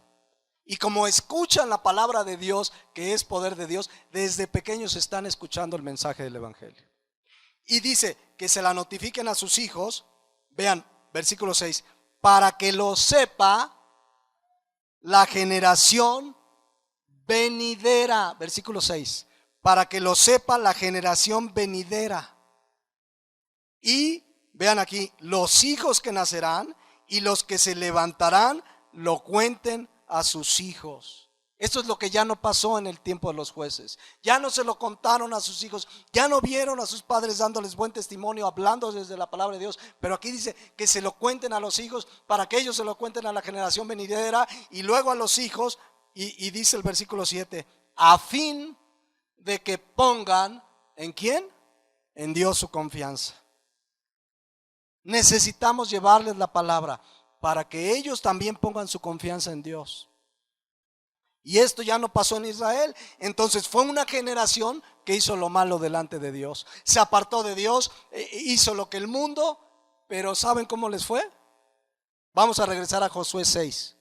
Y como escuchan la palabra de Dios, que es poder de Dios, desde pequeños están escuchando el mensaje del evangelio. Y dice que se la notifiquen a sus hijos. Vean, versículo 6. Para que lo sepa la generación venidera. Versículo 6. Para que lo sepa la generación venidera. Y vean aquí, los hijos que nacerán y los que se levantarán lo cuenten a sus hijos. Esto es lo que ya no pasó en el tiempo de los jueces. Ya no se lo contaron a sus hijos, ya no vieron a sus padres dándoles buen testimonio, hablando desde la palabra de Dios. Pero aquí dice que se lo cuenten a los hijos, para que ellos se lo cuenten a la generación venidera y luego a los hijos. Y dice el versículo 7, a fin de que pongan, ¿en quién? En Dios su confianza. Necesitamos llevarles la palabra para que ellos también pongan su confianza en Dios. Y esto ya no pasó en Israel. Entonces fue una generación que hizo lo malo delante de Dios. Se apartó de Dios, hizo lo que el mundo. Pero ¿saben cómo les fue? Vamos a regresar a Josué 6.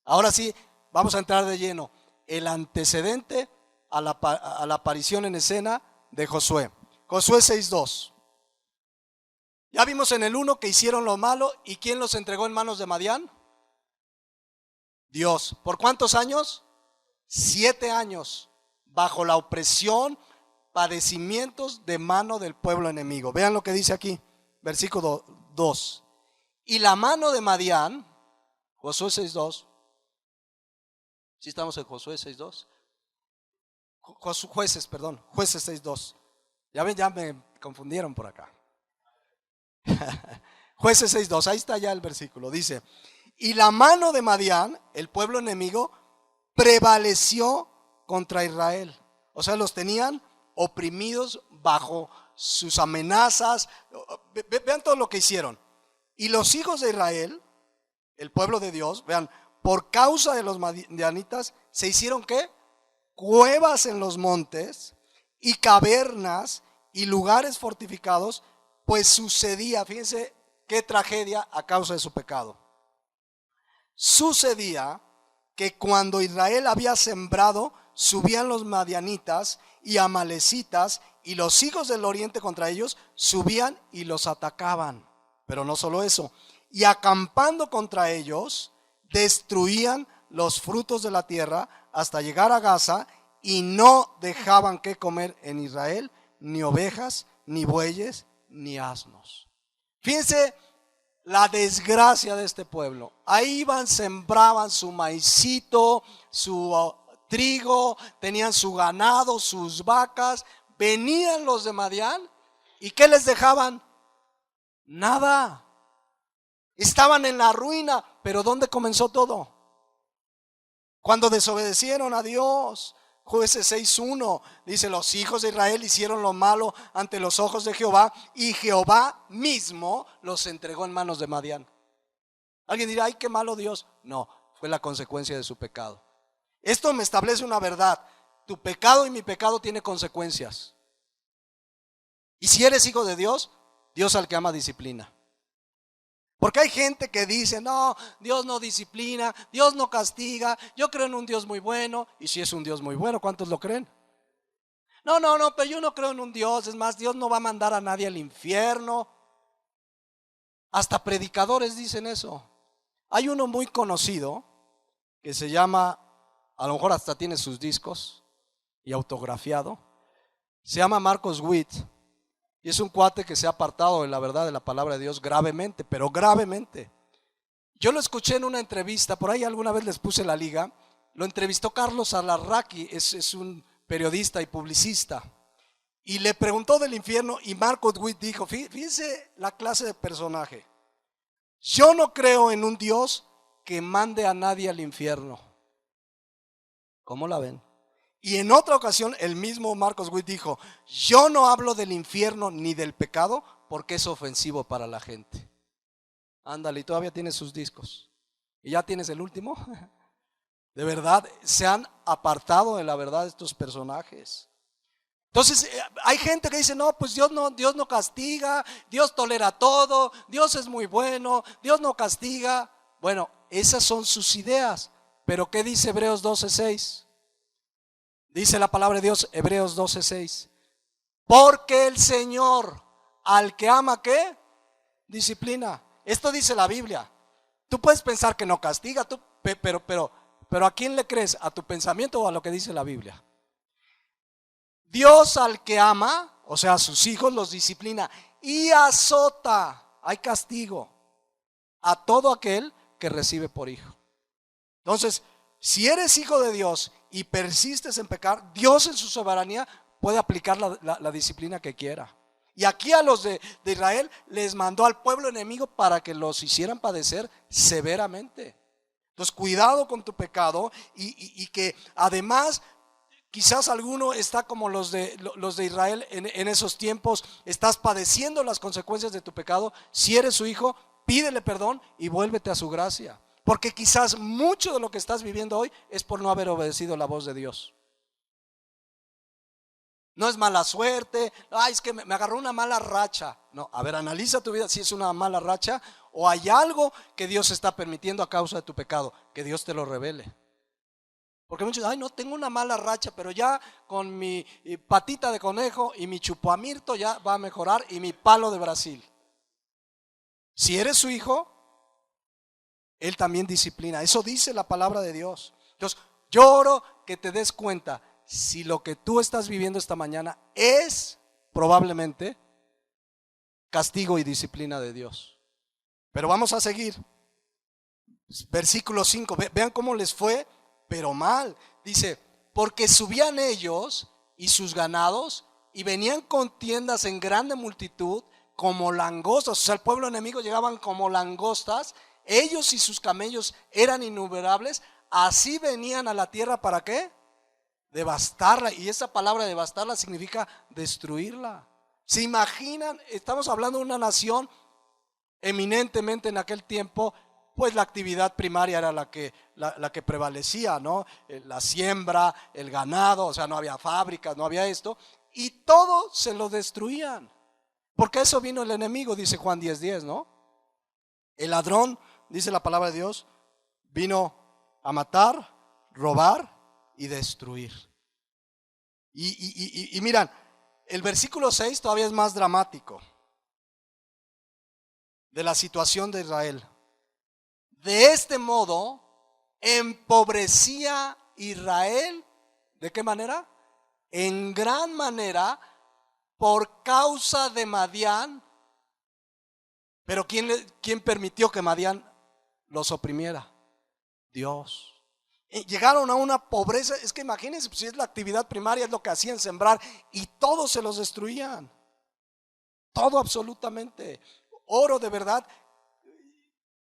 Ahora sí, vamos a entrar de lleno. El antecedente a la aparición en escena de Josué. Josué 6:2. Ya vimos en el 1 que hicieron lo malo. ¿Y quién los entregó en manos de Madián? Dios. ¿Por cuántos años? 7 años. Bajo la opresión, padecimientos de mano del pueblo enemigo. Vean lo que dice aquí, versículo 2. Y la mano de Madián, Josué 6:2. ¿Sí estamos en Josué 6:2? Jueces 6:2. Ya ven, ya me confundieron por acá. Jueces 6:2, ahí está ya el versículo. Dice, y la mano de Madián, el pueblo enemigo, prevaleció contra Israel. O sea, los tenían oprimidos bajo sus amenazas. Vean todo lo que hicieron. Y los hijos de Israel, el pueblo de Dios, vean, por causa de los madianitas, se hicieron ¿qué? Cuevas en los montes y cavernas y lugares fortificados. Pues sucedía, fíjense qué tragedia a causa de su pecado. Sucedía que cuando Israel había sembrado, subían los madianitas y amalecitas, y los hijos del oriente contra ellos subían y los atacaban. Pero no solo eso, y acampando contra ellos, destruían los frutos de la tierra hasta llegar a Gaza, y no dejaban que comer en Israel ni ovejas, ni bueyes, ni asnos. Fíjense la desgracia de este pueblo. Ahí iban, sembraban su maicito, su trigo, tenían su ganado, sus vacas. Venían los de Madián y ¿qué les dejaban? Nada. Estaban en la ruina. Pero ¿dónde comenzó todo? Cuando desobedecieron a Dios. Jueces 6:1 dice, los hijos de Israel hicieron lo malo ante los ojos de Jehová, y Jehová mismo los entregó en manos de Madián. Alguien dirá, ay, qué malo Dios. No, fue la consecuencia de su pecado. Esto me establece una verdad: tu pecado y mi pecado tiene consecuencias. Y si eres hijo de Dios, Dios al que ama disciplina. Porque hay gente que dice, no, Dios no disciplina, Dios no castiga, yo creo en un Dios muy bueno. Y si es un Dios muy bueno, ¿cuántos lo creen? No, pero yo no creo en un Dios. Es más, Dios no va a mandar a nadie al infierno. Hasta predicadores dicen eso. Hay uno muy conocido que se llama, a lo mejor hasta tiene sus discos y autografiado, se llama Marcos Witt. Y es un cuate que se ha apartado de la verdad de la palabra de Dios gravemente, pero gravemente. Yo lo escuché en una entrevista, por ahí alguna vez les puse la liga. Lo entrevistó Carlos Alarraqui, es un periodista y publicista. Y le preguntó del infierno, y Marcos Witt dijo, fíjense la clase de personaje: yo no creo en un Dios que mande a nadie al infierno. ¿Cómo la ven? Y en otra ocasión el mismo Marcos Witt dijo, yo no hablo del infierno ni del pecado porque es ofensivo para la gente. Ándale, y todavía tienes sus discos. ¿Y ya tienes el último? De verdad, se han apartado de la verdad estos personajes. Entonces hay gente que dice, no, pues Dios no castiga, Dios tolera todo, Dios es muy bueno, Dios no castiga. Bueno, esas son sus ideas. Pero ¿qué dice Hebreos 12:6? Dice la palabra de Dios, Hebreos 12:6. Porque el Señor al que ama, ¿qué? Disciplina. Esto dice la Biblia. Tú puedes pensar que no castiga, pero ¿a quién le crees? ¿A tu pensamiento o a lo que dice la Biblia? Dios al que ama, o sea, a sus hijos los disciplina y azota, hay castigo a todo aquel que recibe por hijo. Entonces, si eres hijo de Dios y persistes en pecar, Dios en su soberanía puede aplicar la disciplina que quiera. Y aquí a los de Israel les mandó al pueblo enemigo para que los hicieran padecer severamente. Entonces, cuidado con tu pecado y que además quizás alguno está como los de Israel en esos tiempos, estás padeciendo las consecuencias de tu pecado. Si eres su hijo, pídele perdón y vuélvete a su gracia. Porque quizás mucho de lo que estás viviendo hoy es por no haber obedecido la voz de Dios. No es mala suerte, ay, es que me agarró una mala racha. No, a ver, analiza tu vida si es una mala racha o hay algo que Dios está permitiendo a causa de tu pecado, que Dios te lo revele. Porque muchos, ay, no, tengo una mala racha, pero ya con mi patita de conejo y mi chupamirto ya va a mejorar y mi palo de Brasil. Si eres su hijo, Él también disciplina. Eso dice la palabra de Dios. Entonces, yo oro que te des cuenta si lo que tú estás viviendo esta mañana es probablemente castigo y disciplina de Dios. Pero vamos a seguir. Versículo 5, vean cómo les fue, pero mal. Dice, porque subían ellos y sus ganados y venían contiendas en grande multitud como langostas. O sea, el pueblo enemigo llegaban como langostas. Ellos y sus camellos eran innumerables. Así venían a la tierra, ¿para qué? Devastarla. Y esa palabra devastarla significa destruirla. ¿Se imaginan? Estamos hablando de una nación eminentemente en aquel tiempo, pues la actividad primaria era la que prevalecía, ¿no? La siembra, el ganado, o sea, no había fábricas, no había esto, y todo se lo destruían. Porque eso vino el enemigo, dice Juan 10:10, ¿no? El ladrón, dice la palabra de Dios, vino a matar, robar y destruir. Y miran, el versículo 6 todavía es más dramático de la situación de Israel. De este modo, empobrecía Israel, ¿de qué manera? En gran manera, por causa de Madián. Pero ¿quién permitió que Madián los oprimiera? Dios. Llegaron a una pobreza, es que imagínense, si es la actividad primaria, es lo que hacían, sembrar, y todos se los destruían. Todo absolutamente. Oro de verdad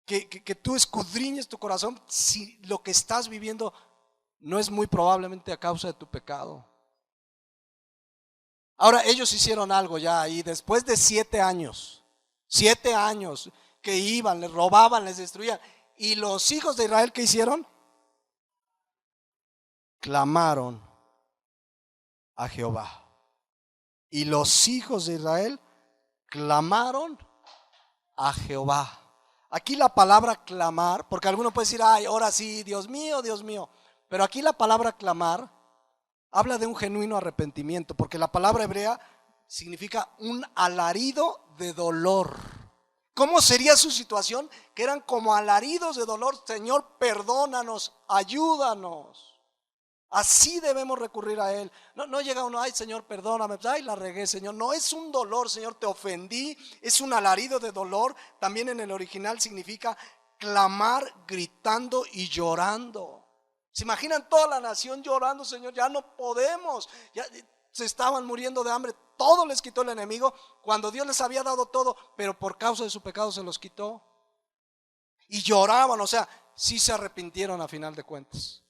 que tú escudriñes tu corazón si lo que estás viviendo no es muy probablemente a causa de tu pecado. Ahora ellos hicieron algo ya ahí, después de 7 años que iban, les robaban, les destruían. Y los hijos de Israel, ¿qué hicieron? Clamaron a Jehová. Y los hijos de Israel clamaron a Jehová. Aquí la palabra clamar, porque alguno puede decir, ay, ahora sí, Dios mío, Dios mío. Pero aquí la palabra clamar habla de un genuino arrepentimiento, porque la palabra hebrea significa un alarido de dolor. ¿Cómo sería su situación? Que eran como alaridos de dolor. Señor, perdónanos, ayúdanos. Así debemos recurrir a Él. No llega uno, ay Señor, perdóname, ay la regué Señor. No es un dolor, Señor, te ofendí. Es un alarido de dolor. También en el original significa clamar, gritando y llorando. ¿Se imaginan toda la nación llorando? Señor, ya no podemos. Ya se estaban muriendo de hambre. Todo les quitó el enemigo cuando Dios les había dado todo, pero por causa de su pecado se los quitó. Y lloraban, o sea, sí se arrepintieron a final de cuentas.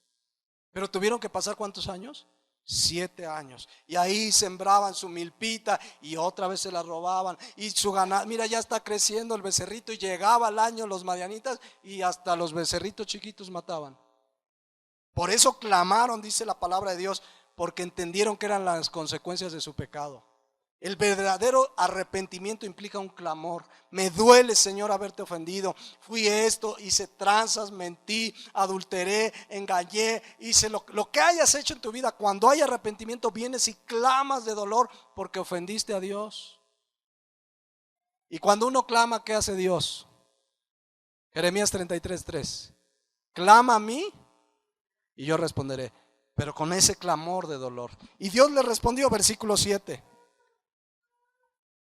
Pero tuvieron que pasar ¿cuántos años? 7 años. Y ahí sembraban su milpita y otra vez se la robaban. Y su ganado, mira, ya está creciendo el becerrito. Y llegaba el año los madianitas y hasta los becerritos chiquitos mataban. Por eso clamaron, dice la palabra de Dios, porque entendieron que eran las consecuencias de su pecado. El verdadero arrepentimiento implica un clamor. Me duele, Señor, haberte ofendido. Fui esto, hice tranzas, mentí, adulteré, engañé, hice lo que hayas hecho en tu vida. Cuando hay arrepentimiento, vienes y clamas de dolor porque ofendiste a Dios. Y cuando uno clama, ¿qué hace Dios? Jeremías 33:3. Clama a mí y yo responderé, pero con ese clamor de dolor. Y Dios le respondió, versículo 7.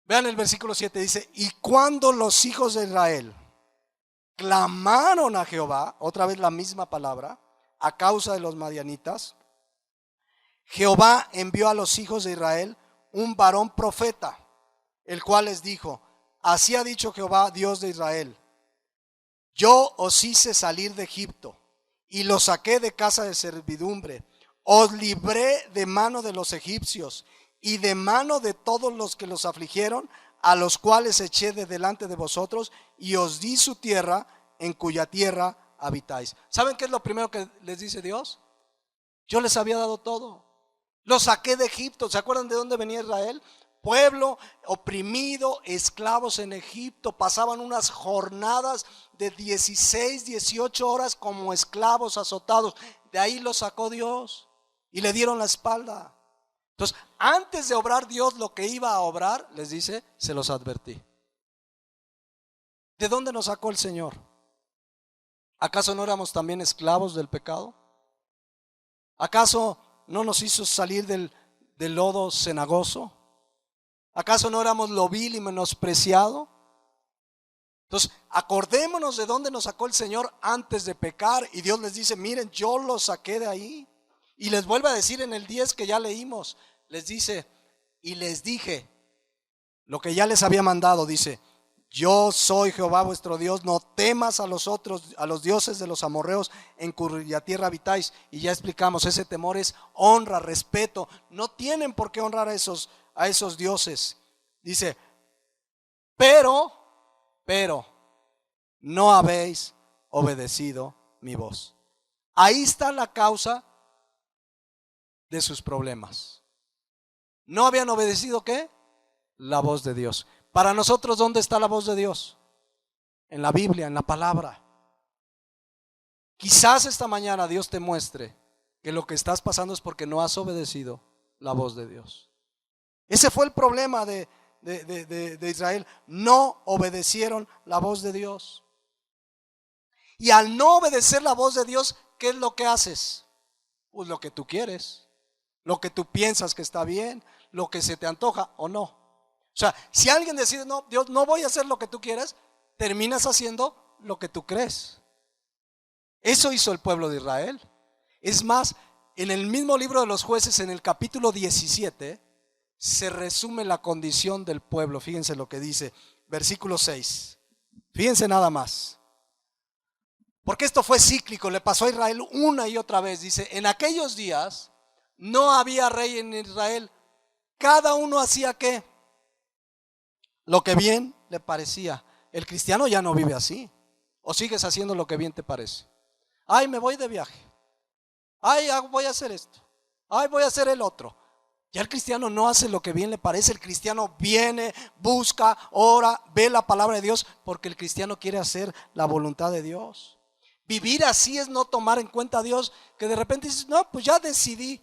Vean el versículo 7, dice: y cuando los hijos de Israel clamaron a Jehová, otra vez la misma palabra, a causa de los madianitas, Jehová envió a los hijos de Israel un varón profeta, el cual les dijo: así ha dicho Jehová, Dios de Israel, yo os hice salir de Egipto y los saqué de casa de servidumbre, os libré de mano de los egipcios y de mano de todos los que los afligieron, a los cuales eché de delante de vosotros, y os di su tierra, en cuya tierra habitáis. ¿Saben qué es lo primero que les dice Dios? Yo les había dado todo. Los saqué de Egipto. ¿Se acuerdan de dónde venía Israel? Pueblo oprimido, esclavos en Egipto. Pasaban unas jornadas de 16, 18 horas como esclavos azotados. De ahí los sacó Dios y le dieron la espalda. Entonces, antes de obrar Dios lo que iba a obrar, les dice, se los advertí. ¿De dónde nos sacó el Señor? ¿Acaso no éramos también esclavos del pecado? ¿Acaso no nos hizo salir del lodo cenagoso? ¿Acaso no éramos lo vil y menospreciado? Entonces, acordémonos de dónde nos sacó el Señor antes de pecar. Y Dios les dice, miren, yo los saqué de ahí. Y les vuelve a decir en el 10 que ya leímos, les dice, y les dije lo que ya les había mandado, dice: yo soy Jehová vuestro Dios, no temas a los otros, a los dioses de los amorreos en cuya tierra habitáis. Y ya explicamos, ese temor es honra, respeto. No tienen por qué honrar a esos dioses. Dice, pero no habéis obedecido mi voz. Ahí está la causa de sus problemas. ¿No habían obedecido qué? La voz de Dios. Para nosotros, ¿dónde está la voz de Dios? En la Biblia, en la palabra. Quizás esta mañana Dios te muestre que lo que estás pasando es porque no has obedecido la voz de Dios. Ese fue el problema de Israel. No obedecieron la voz de Dios. Y al no obedecer la voz de Dios, ¿qué es lo que haces? Pues lo que tú quieres, lo que tú piensas que está bien, lo que se te antoja o no. O sea, si alguien decide, no, Dios, no voy a hacer lo que tú quieres, terminas haciendo lo que tú crees. Eso hizo el pueblo de Israel. Es más, en el mismo libro de los Jueces, en el capítulo 17, se resume la condición del pueblo. Fíjense lo que dice, versículo 6. Fíjense nada más. Porque esto fue cíclico, le pasó a Israel una y otra vez. Dice, en aquellos días no había rey en Israel. Cada uno hacía ¿qué? Lo que bien le parecía. El cristiano ya no vive así. O sigues haciendo lo que bien te parece. Ay, me voy de viaje. Ay, voy a hacer esto. Ay, voy a hacer el otro. Ya el cristiano no hace lo que bien le parece. El cristiano viene, busca, ora, ve la palabra de Dios, porque el cristiano quiere hacer la voluntad de Dios. Vivir así es no tomar en cuenta a Dios, que de repente dices, no, pues ya decidí.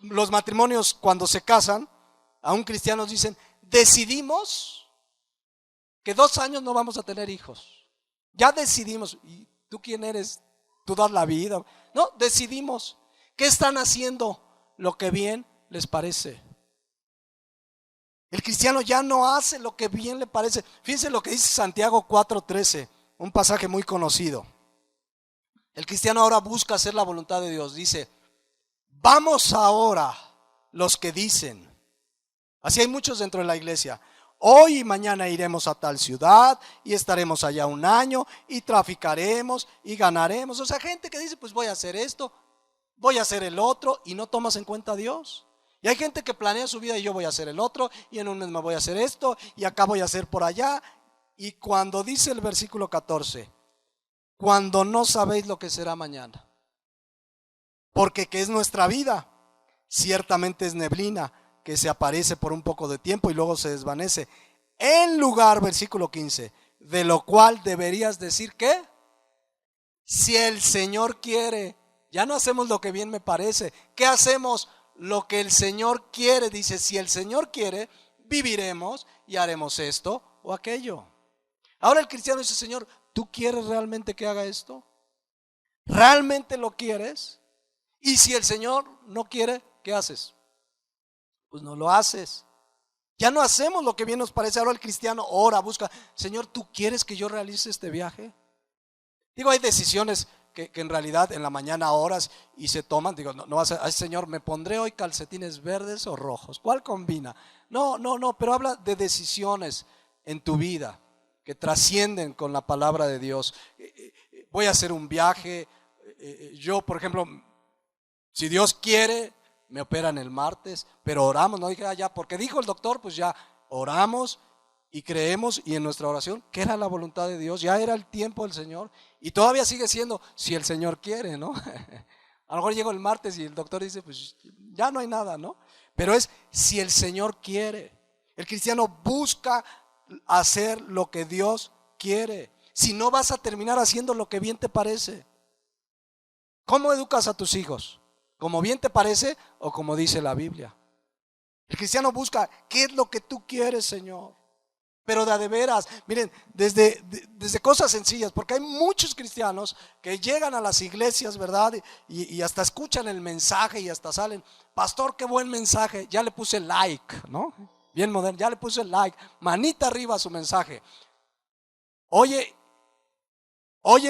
Los matrimonios cuando se casan, aún cristianos dicen, decidimos que 2 años no vamos a tener hijos. Ya decidimos. ¿Y tú quién eres? ¿Tú das la vida? No, decidimos. ¿Qué están haciendo? Lo que bien les parece. El cristiano ya no hace lo que bien le parece. Fíjense lo que dice Santiago 4:13, un pasaje muy conocido. El cristiano ahora busca hacer la voluntad de Dios. Dice, vamos ahora los que dicen, así hay muchos dentro de la iglesia, hoy y mañana iremos a tal ciudad y estaremos allá 1 año y traficaremos y ganaremos. O sea, gente que dice, pues voy a hacer esto, voy a hacer el otro, y no tomas en cuenta a Dios. Y hay gente que planea su vida y yo voy a hacer el otro, y en un mes me voy a hacer esto, y acá voy a hacer por allá. Y cuando dice el versículo 14, cuando no sabéis lo que será mañana, porque ¿qué es nuestra vida? Ciertamente es neblina que se aparece por un poco de tiempo y luego se desvanece. En lugar, versículo 15, de lo cual deberías decir que, si el Señor quiere. Ya no hacemos lo que bien me parece. ¿Qué hacemos? Lo que el Señor quiere. Dice, si el Señor quiere, viviremos y haremos esto o aquello. Ahora el cristiano dice, Señor, ¿tú quieres realmente que haga esto? ¿Realmente lo quieres? Y si el Señor no quiere, ¿qué haces? Pues no lo haces. Ya no hacemos lo que bien nos parece. Ahora el cristiano ora, busca, Señor, ¿tú quieres que yo realice este viaje? Digo, hay decisiones que en realidad en la mañana oras y se toman. Digo, no vas a, ay, Señor, ¿me pondré hoy calcetines verdes o rojos? ¿Cuál combina? No, pero habla de decisiones en tu vida que trascienden con la palabra de Dios. Voy a hacer un viaje. Yo, por ejemplo, si Dios quiere, me operan el martes, pero oramos, no dije, ya, porque dijo el doctor, pues ya oramos y creemos, y en nuestra oración, que era la voluntad de Dios, ya era el tiempo del Señor, y todavía sigue siendo, si el Señor quiere, ¿no? A lo mejor llego el martes y el doctor dice, pues ya no hay nada, ¿no? Pero es, si el Señor quiere. El cristiano busca hacer lo que Dios quiere. Si no, vas a terminar haciendo lo que bien te parece. ¿Cómo educas a tus hijos? ¿Como bien te parece o como dice la Biblia? El cristiano busca, ¿qué es lo que tú quieres, Señor? Pero de veras, miren, desde cosas sencillas, porque hay muchos cristianos que llegan a las iglesias, ¿verdad? Y hasta escuchan el mensaje y hasta salen, pastor, qué buen mensaje, ya le puse like, ¿no? Bien moderno, ya le puse like, manita arriba a su mensaje. Oyen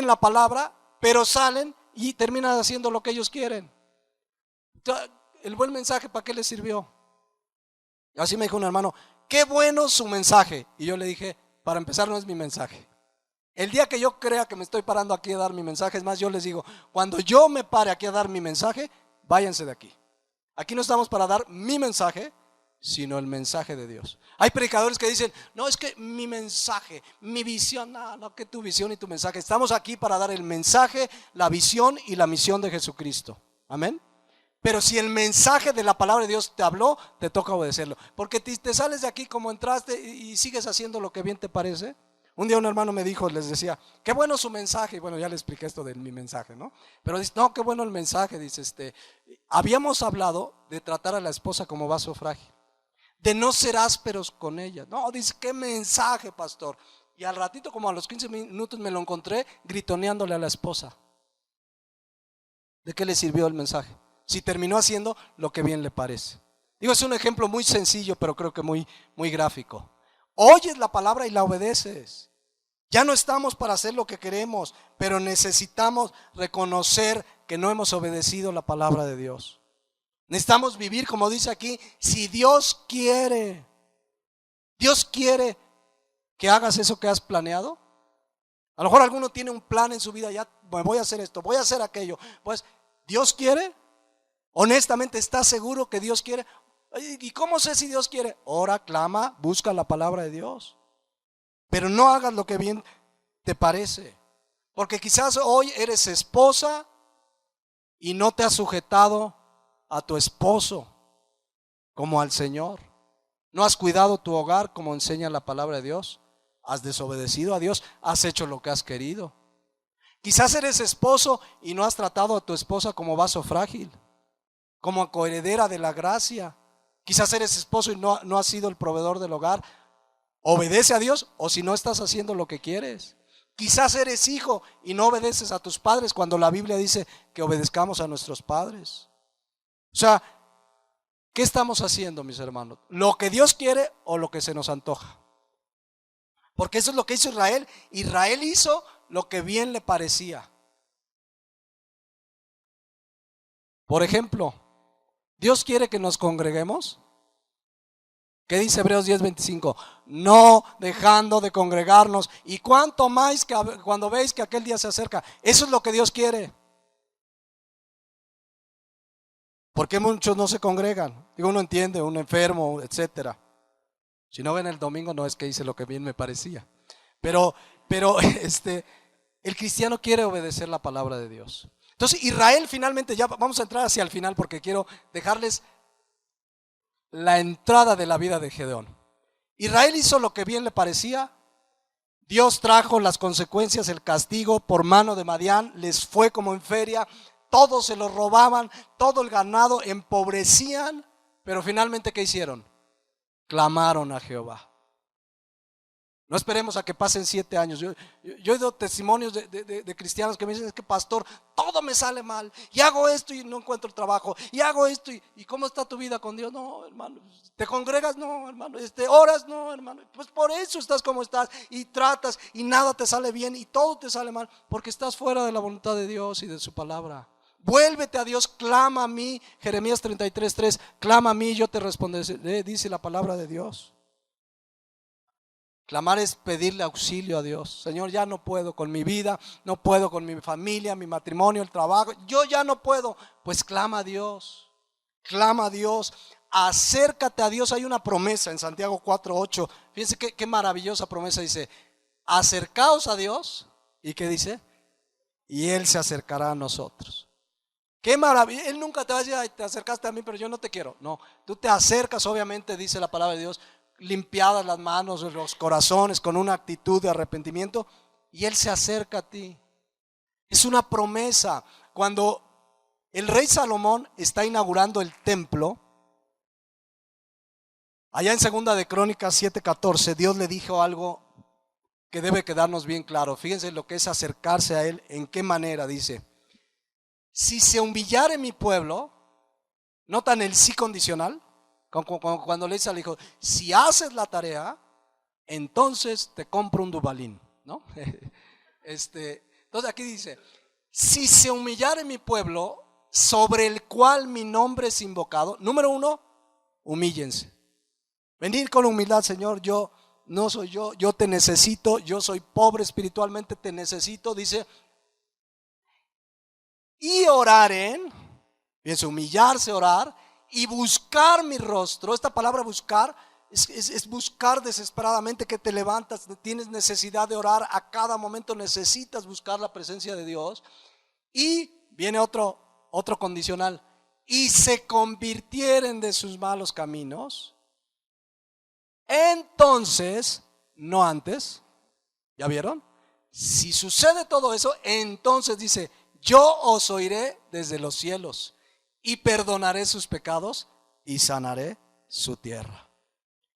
la palabra, pero salen y terminan haciendo lo que ellos quieren. El buen mensaje, ¿para qué les sirvió? Así me dijo un hermano, qué bueno su mensaje. Y yo le dije, para empezar, no es mi mensaje. El día que yo crea que me estoy parando aquí a dar mi mensaje, es más, yo les digo, cuando yo me pare aquí a dar mi mensaje, váyanse de aquí. Aquí no estamos para dar mi mensaje, sino el mensaje de Dios. Hay predicadores que dicen, no, es que mi mensaje, mi visión, no, que tu visión y tu mensaje. Estamos aquí para dar el mensaje, la visión y la misión de Jesucristo. Amén. Pero si el mensaje de la palabra de Dios te habló, te toca obedecerlo. Porque te sales de aquí como entraste y sigues haciendo lo que bien te parece. Un día un hermano me dijo, les decía, qué bueno su mensaje. Y bueno, ya le expliqué esto de mi mensaje, ¿no? Pero dice, no, qué bueno el mensaje. Dice, habíamos hablado de tratar a la esposa como vaso frágil, de no ser ásperos con ella. No, dice, qué mensaje, pastor. Y al ratito, como a los 15 minutos, me lo encontré gritoneándole a la esposa. ¿De qué le sirvió el mensaje? Si terminó haciendo lo que bien le parece. Digo, es un ejemplo muy sencillo, pero creo que muy gráfico. Oyes la palabra y la obedeces. Ya no estamos para hacer lo que queremos, pero necesitamos reconocer que no hemos obedecido la palabra de Dios. Necesitamos vivir, como dice aquí, si Dios quiere. Dios quiere que hagas eso que has planeado. A lo mejor alguno tiene un plan en su vida, ya voy a hacer esto, voy a hacer aquello. Pues, ¿Dios quiere? Honestamente, ¿estás seguro que Dios quiere? ¿Y cómo sé si Dios quiere? Ora, clama, busca la palabra de Dios. Pero no hagas lo que bien te parece. Porque quizás hoy eres esposa y no te has sujetado a tu esposo como al Señor. No has cuidado tu hogar como enseña la palabra de Dios. Has desobedecido a Dios, has hecho lo que has querido. Quizás eres esposo y no has tratado a tu esposa como vaso frágil, como coheredera de la gracia. Quizás eres esposo y no has sido el proveedor del hogar. Obedece a Dios, o si no, estás haciendo lo que quieres. Quizás eres hijo y no obedeces a tus padres, cuando la Biblia dice que obedezcamos a nuestros padres. O sea, ¿qué estamos haciendo, mis hermanos? ¿Lo que Dios quiere o lo que se nos antoja? Porque eso es lo que hizo Israel. Israel hizo lo que bien le parecía. Por ejemplo, ¿Dios quiere que nos congreguemos? ¿Qué dice Hebreos 10:25? No dejando de congregarnos. ¿Y cuánto más que cuando veis que aquel día se acerca? Eso es lo que Dios quiere. ¿Por qué muchos no se congregan? Digo, uno entiende, un enfermo, etcétera. Si no ven el domingo, no es que hice lo que bien me parecía. Pero el cristiano quiere obedecer la palabra de Dios. Entonces Israel finalmente, ya vamos a entrar hacia el final porque quiero dejarles la entrada de la vida de Gedeón. Israel hizo lo que bien le parecía. Dios trajo las consecuencias, el castigo por mano de Madián, les fue como en feria, todos se lo robaban, todo el ganado, empobrecían, pero finalmente ¿qué hicieron? Clamaron a Jehová. No esperemos a que pasen 7 años. Yo he oído testimonios de cristianos que me dicen: es que pastor, todo me sale mal, y hago esto y no encuentro trabajo, y hago esto y ¿cómo está tu vida con Dios? No, hermano. ¿Te congregas? No, hermano. ¿Oras? No, hermano. Pues por eso estás como estás, y tratas y nada te sale bien y todo te sale mal, porque estás fuera de la voluntad de Dios y de su palabra. Vuélvete a Dios, clama a mí. Jeremías 33:3, clama a mí, yo te responderé, dice la palabra de Dios. Clamar es pedirle auxilio a Dios. Señor, ya no puedo con mi vida, no puedo con mi familia, mi matrimonio, el trabajo, yo ya no puedo. Pues clama a Dios, clama a Dios, acércate a Dios. Hay una promesa en Santiago 4:8. Fíjense qué maravillosa promesa. Dice: acercaos a Dios. ¿Y qué dice? Y Él se acercará a nosotros. Qué maravilla. Él nunca te va a decir: ay, te acercaste a mí, pero yo no te quiero. No, tú te acercas, obviamente, dice la palabra de Dios, limpiadas las manos, los corazones, con una actitud de arrepentimiento, y Él se acerca a ti. Es una promesa. Cuando el rey Salomón está inaugurando el templo, allá en Segunda de Crónicas 7:14, Dios le dijo algo que debe quedarnos bien claro. Fíjense lo que es acercarse a Él, en qué manera. Dice: si se humillare mi pueblo, notan el sí condicional, cuando le dice al hijo: si haces la tarea, entonces te compro un Dubalín, ¿no? Entonces aquí dice: si se humillare mi pueblo, sobre el cual mi nombre es invocado. Número 1, humíllense. Venir con humildad: Señor, yo no soy yo te necesito, yo soy pobre espiritualmente, te necesito. Dice: y oraren, fíjense, humillarse, orar, y buscar mi rostro. Esta palabra buscar es buscar desesperadamente, que te levantas, tienes necesidad de orar a cada momento, necesitas buscar la presencia de Dios. Y viene otro condicional: y se convirtieren de sus malos caminos, entonces, no antes. ¿Ya vieron? Si sucede todo eso, entonces dice: yo os oiré desde los cielos y perdonaré sus pecados y sanaré su tierra.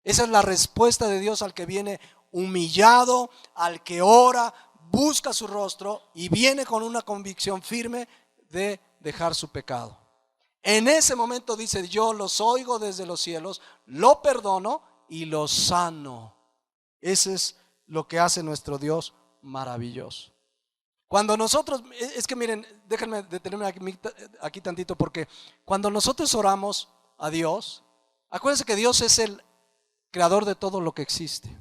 Esa es la respuesta de Dios al que viene humillado, al que ora, busca su rostro y viene con una convicción firme de dejar su pecado. En ese momento dice: yo los oigo desde los cielos, lo perdono y lo sano. Ese es lo que hace nuestro Dios maravilloso. Cuando nosotros, es que miren, déjenme detenerme aquí tantito, porque cuando nosotros oramos a Dios, acuérdense que Dios es el creador de todo lo que existe.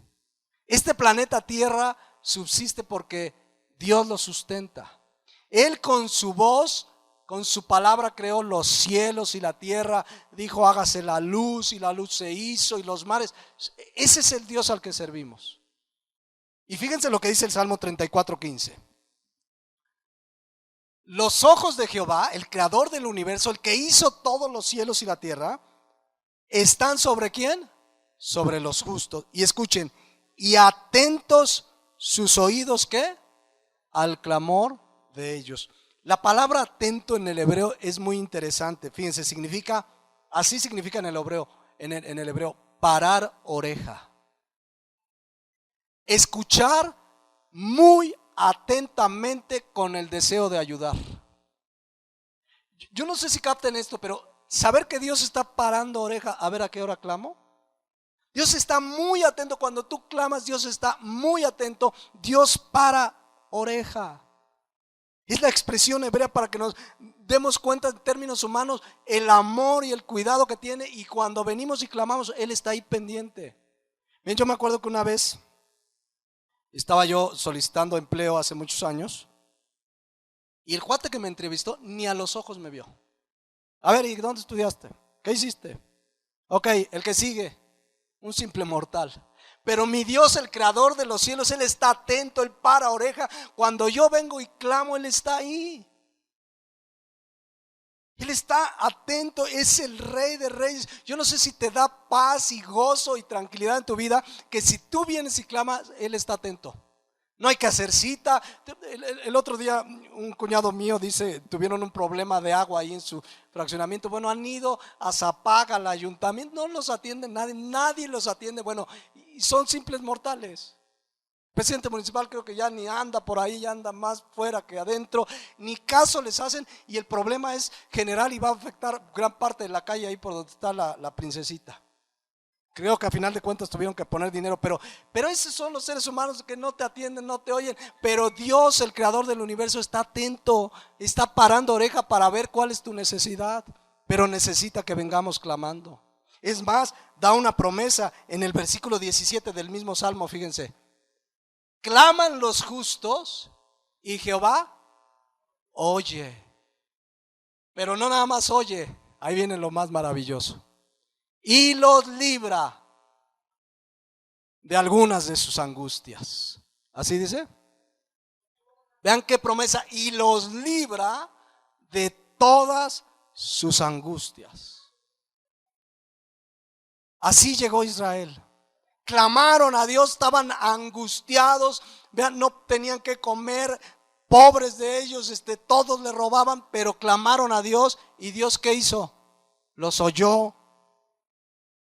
Este planeta Tierra subsiste porque Dios lo sustenta. Él con su voz, con su palabra, creó los cielos y la tierra, dijo: hágase la luz, y la luz se hizo, y los mares. Ese es el Dios al que servimos. Y fíjense lo que dice el Salmo 34:15. Los ojos de Jehová, el creador del universo, el que hizo todos los cielos y la tierra, están ¿sobre quién? Sobre los justos. Y escuchen: y atentos sus oídos, ¿qué? Al clamor de ellos. La palabra atento en el hebreo es muy interesante. Fíjense, así significa en el hebreo, parar oreja. Escuchar muy atentamente con el deseo de ayudar. Yo no sé si capten esto, pero saber que Dios está parando oreja a ver a qué hora clamo. Dios está muy atento. Cuando tú clamas, Dios está muy atento. Dios para oreja. Es la expresión hebrea para que nos demos cuenta en términos humanos el amor y el cuidado que tiene. Y cuando venimos y clamamos, Él está ahí pendiente. Bien, yo me acuerdo que una vez estaba yo solicitando empleo hace muchos años, y el cuate que me entrevistó ni a los ojos me vio. A ver, ¿y dónde estudiaste? ¿Qué hiciste? Ok, el que sigue, un simple mortal. Pero mi Dios, el creador de los cielos, Él está atento, Él para oreja. Cuando yo vengo y clamo, Él está ahí. Él está atento, es el Rey de Reyes. Yo no sé si te da paz y gozo y tranquilidad en tu vida, que si tú vienes y clamas, Él está atento. No hay que hacer cita. El otro día un cuñado mío dice, tuvieron un problema de agua ahí en su fraccionamiento. Bueno, han ido a Zapaga, al ayuntamiento, no los atiende nadie, nadie los atiende. Bueno, y son simples mortales. El presidente municipal creo que ya ni anda por ahí, ya anda más fuera que adentro, ni caso les hacen, y el problema es general y va a afectar gran parte de la calle ahí por donde está la princesita. Creo que a final de cuentas tuvieron que poner dinero, pero esos son los seres humanos que no te atienden, no te oyen. Pero Dios, el creador del universo, está atento, está parando oreja para ver cuál es tu necesidad, pero necesita que vengamos clamando. Es más, da una promesa en el versículo 17 del mismo Salmo, fíjense. Claman los justos y Jehová oye. Pero no nada más oye, ahí viene lo más maravilloso. Y los libra de algunas de sus angustias. ¿Así dice? Vean qué promesa. Y los libra de todas sus angustias. Así llegó Israel. Clamaron a Dios, estaban angustiados. Vean, no tenían que comer, pobres de ellos, todos le robaban, pero clamaron a Dios. ¿Y Dios qué hizo? Los oyó.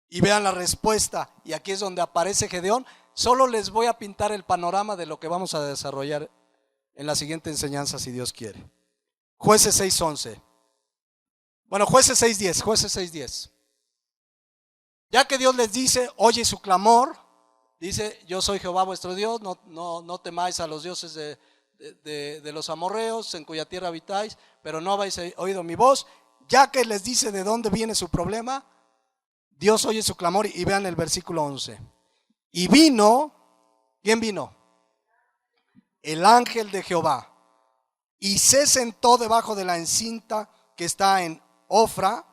Y vean la respuesta, y aquí es donde aparece Gedeón. Solo les voy a pintar el panorama de lo que vamos a desarrollar en la siguiente enseñanza, si Dios quiere. Jueces 6:11. Bueno, Jueces 6:10, Jueces 6:10. Ya que Dios les dice, oye su clamor, dice, yo soy Jehová vuestro Dios, no temáis a los dioses de los amorreos, en cuya tierra habitáis, pero no habéis oído mi voz. Ya que les dice de dónde viene su problema, Dios oye su clamor, y vean el versículo 11. Y vino, ¿quién vino? El ángel de Jehová, y se sentó debajo de la encinta que está en Ofra,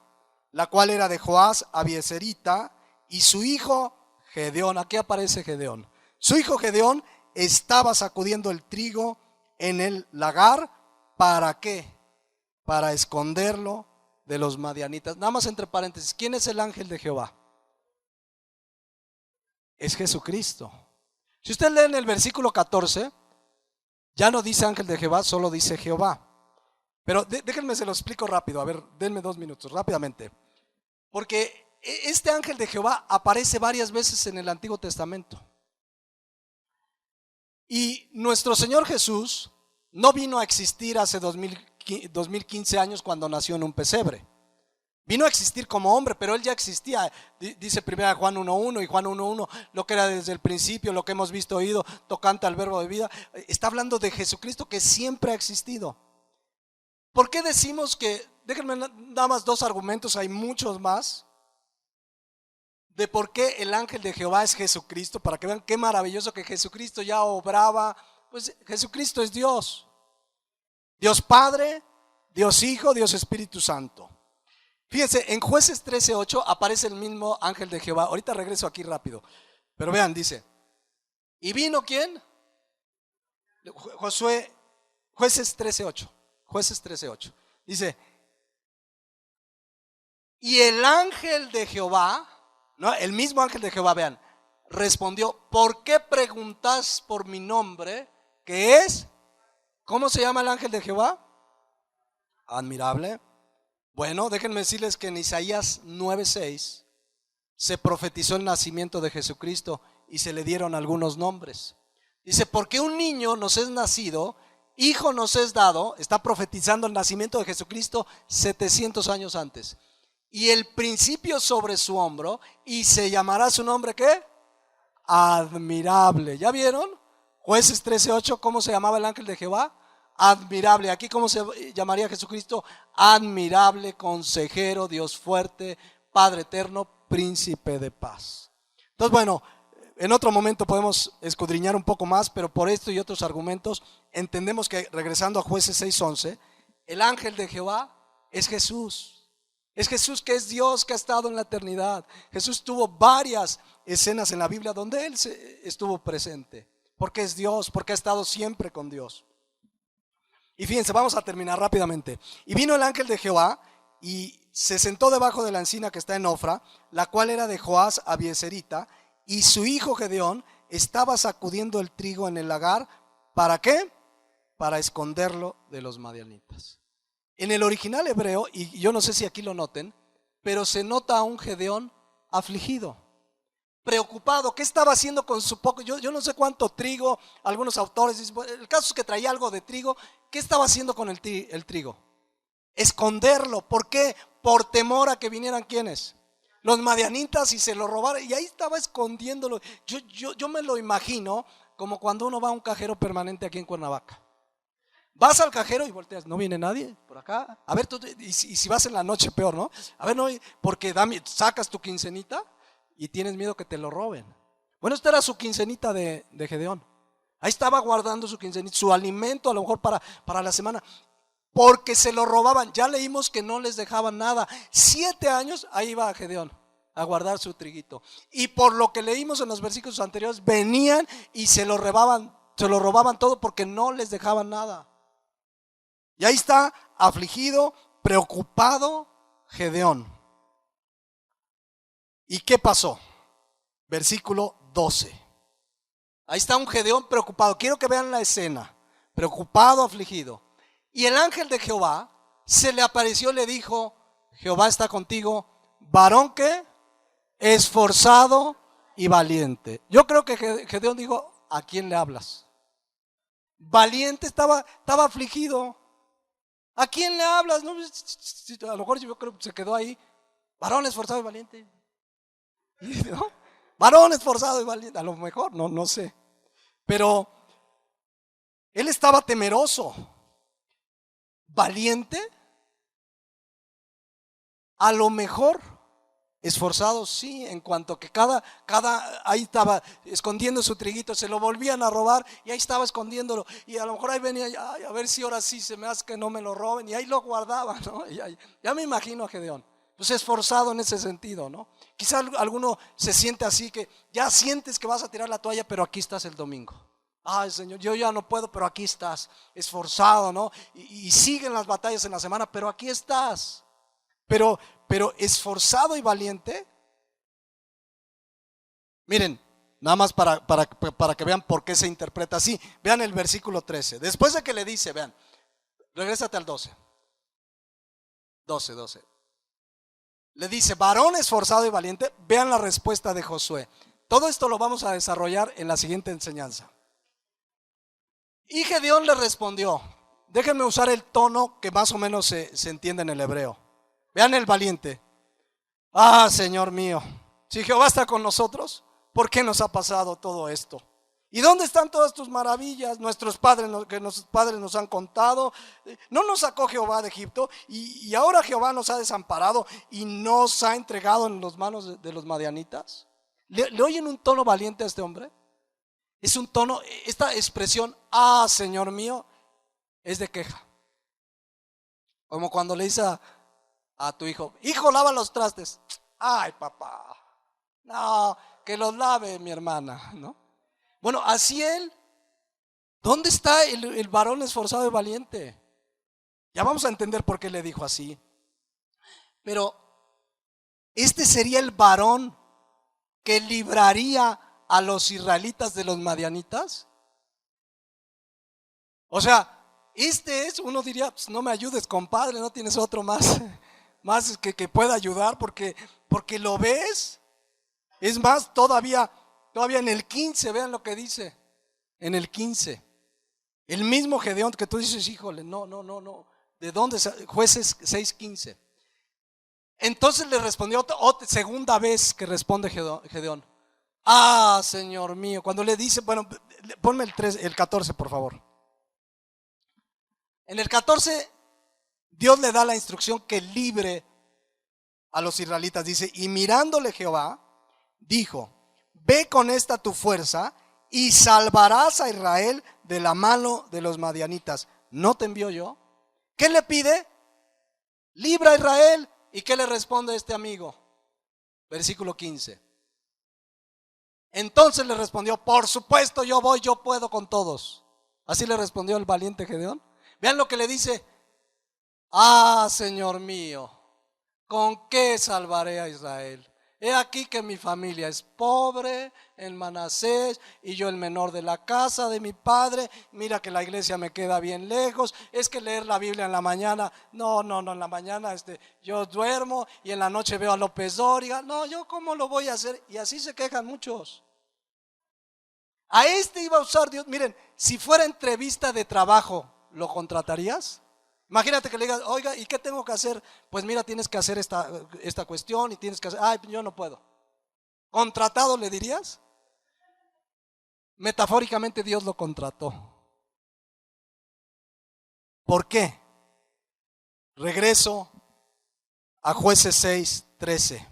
la cual era de Joás Abieserita, y su hijo Gedeón. Aquí aparece Gedeón. Su hijo Gedeón estaba sacudiendo el trigo en el lagar. ¿Para qué? Para esconderlo de los madianitas. Nada más entre paréntesis, ¿quién es el ángel de Jehová? Es Jesucristo. Si usted lee en el versículo 14, ya no dice ángel de Jehová, solo dice Jehová. Pero déjenme se lo explico rápido. A ver, denme 2 minutos, rápidamente. Porque este ángel de Jehová aparece varias veces en el Antiguo Testamento. Y nuestro Señor Jesús no vino a existir hace 2015 años cuando nació en un pesebre. Vino a existir como hombre, pero Él ya existía. Dice 1 Juan 1:1 y Juan 1:1, lo que era desde el principio, lo que hemos visto, oído, tocante al verbo de vida. Está hablando de Jesucristo, que siempre ha existido. ¿Por qué decimos que, déjenme nada más 2 argumentos, hay muchos más, de por qué el ángel de Jehová es Jesucristo, para que vean qué maravilloso que Jesucristo ya obraba? Pues Jesucristo es Dios. Dios Padre, Dios Hijo, Dios Espíritu Santo. Fíjense, en Jueces 13:8 aparece el mismo ángel de Jehová. Ahorita regreso aquí rápido. Pero vean, dice, ¿y vino quién? Jueces 13:8. Jueces 13:8. Dice, y el ángel de Jehová, ¿no? El mismo ángel de Jehová, vean, respondió, ¿por qué preguntas por mi nombre? ¿Qué es? ¿Cómo se llama el ángel de Jehová? Admirable. Bueno, déjenme decirles que en Isaías 9:6 se profetizó el nacimiento de Jesucristo y se le dieron algunos nombres. Dice, porque un niño nos es nacido, hijo nos es dado. Está profetizando el nacimiento de Jesucristo 700 años antes. Y el principio sobre su hombro, y se llamará su nombre, ¿qué? Admirable. ¿Ya vieron? Jueces 13:8, ¿cómo se llamaba el ángel de Jehová? Admirable. Aquí, ¿cómo se llamaría Jesucristo? Admirable, consejero, Dios fuerte, Padre eterno, príncipe de paz. Entonces, bueno, en otro momento podemos escudriñar un poco más, pero por esto y otros argumentos entendemos que, regresando a Jueces 6:11, el ángel de Jehová es Jesús. Es Jesús que es Dios, que ha estado en la eternidad. Jesús tuvo varias escenas en la Biblia donde Él estuvo presente. Porque es Dios, porque ha estado siempre con Dios. Y fíjense, vamos a terminar rápidamente. Y vino el ángel de Jehová y se sentó debajo de la encina que está en Ofra, la cual era de Joás Abieserita, y su hijo Gedeón estaba sacudiendo el trigo en el lagar. ¿Para qué? Para esconderlo de los madianitas. En el original hebreo, y yo no sé si aquí lo noten, pero se nota a un Gedeón afligido, preocupado. ¿Qué estaba haciendo con su poco? Yo no sé cuánto trigo. Algunos autores dicen, el caso es que traía algo de trigo. ¿Qué estaba haciendo con el trigo? Esconderlo. ¿Por qué? Por temor a que vinieran ¿quiénes? Los madianitas y se lo robaran. Y ahí estaba escondiéndolo. Yo me lo imagino como cuando uno va a un cajero permanente aquí en Cuernavaca. Vas al cajero y volteas, no viene nadie por acá. A ver, y si vas en la noche, peor, ¿no? A ver, no, porque sacas tu quincenita y tienes miedo que te lo roben. Bueno, esta era su quincenita de Gedeón. Ahí estaba guardando su quincenita, su alimento a lo mejor para la semana, porque se lo robaban. Ya leímos que no les dejaban nada. 7 años, ahí iba Gedeón a guardar su triguito. Y por lo que leímos en los versículos anteriores, venían y se lo robaban todo porque no les dejaban nada. Y ahí está, afligido, preocupado, Gedeón. ¿Y qué pasó? Versículo 12. Ahí está un Gedeón preocupado. Quiero que vean la escena. Preocupado, afligido. Y el ángel de Jehová se le apareció y le dijo: Jehová está contigo, varón que esforzado y valiente. Yo creo que Gedeón dijo: ¿a quién le hablas? Valiente, estaba afligido. ¿A quién le hablas? No, a lo mejor yo creo que se quedó ahí. Varón esforzado y valiente. ¿No? Varón esforzado y valiente. A lo mejor, no sé. Pero él estaba temeroso. Valiente. A lo mejor esforzado, sí, en cuanto que cada ahí estaba escondiendo su triguito, se lo volvían a robar y ahí estaba escondiéndolo, y a lo mejor ahí venía, ay, a ver si ahora sí se me hace que no me lo roben, y ahí lo guardaba, ¿no? Ya me imagino a Gedeón, pues esforzado en ese sentido, ¿no? Quizá alguno se siente así, que ya sientes que vas a tirar la toalla, pero aquí estás el domingo. Ay, Señor, yo ya no puedo, pero aquí estás, esforzado, ¿no? Y siguen las batallas en la semana, pero aquí estás. Pero esforzado y valiente. Miren, nada más para que vean por qué se interpreta así. Vean el versículo 13. Después de que le dice, vean, regrésate al 12. 12. Le dice, varón esforzado y valiente. Vean la respuesta de Josué. Todo esto lo vamos a desarrollar en la siguiente enseñanza. Y Gedeón le respondió. Déjenme usar el tono que más o menos se entiende en el hebreo. Vean el valiente. Ah, Señor mío, si Jehová está con nosotros, ¿por qué nos ha pasado todo esto? ¿Y dónde están todas tus maravillas? Nuestros padres nos han contado. ¿No nos sacó Jehová de Egipto? Y ahora Jehová nos ha desamparado y nos ha entregado en las manos de los madianitas. ¿Le oyen un tono valiente a este hombre? Es un tono, esta expresión, ah, Señor mío, es de queja. Como cuando le dice a tu hijo, lava los trastes. Ay, papá, no, que los lave mi hermana, ¿no? Bueno, así él. ¿Dónde está el varón esforzado y valiente? Ya vamos a entender por qué le dijo así. Pero este sería el varón que libraría a los israelitas de los madianitas. O sea, uno diría, pues no me ayudes, compadre, no tienes otro más que pueda ayudar, porque lo ves. Es más, todavía en el 15, vean lo que dice. En el 15, el mismo Gedeón que tú dices, híjole, no. ¿De dónde? Jueces 6:15. Entonces le respondió segunda vez que responde Gedeón. Ah, Señor mío, cuando le dice, bueno, ponme el 14, por favor. En el 14, Dios le da la instrucción que libre a los israelitas. Dice, y mirándole Jehová, dijo, ve con esta tu fuerza y salvarás a Israel de la mano de los madianitas. ¿No te envío yo? ¿Qué le pide? Libra a Israel. ¿Y qué le responde este amigo? Versículo 15. Entonces le respondió, por supuesto yo voy, yo puedo con todos. Así le respondió el valiente Gedeón. Vean lo que le dice. Ah, Señor mío, ¿con qué salvaré a Israel? He aquí que mi familia es pobre en Manasés y yo el menor de la casa de mi padre. Mira que la iglesia me queda bien lejos. Es que leer la Biblia en la mañana, no, en la mañana yo duermo y en la noche veo a López Dóriga. No, yo cómo lo voy a hacer. Y así se quejan muchos. A iba a usar Dios. Miren, si fuera entrevista de trabajo, ¿lo contratarías? Imagínate que le digas, oiga, ¿y qué tengo que hacer? Pues mira, tienes que hacer esta cuestión y tienes que hacer, ay, yo no puedo. ¿Contratado le dirías? Metafóricamente Dios lo contrató. ¿Por qué? Regreso a Jueces 6:13.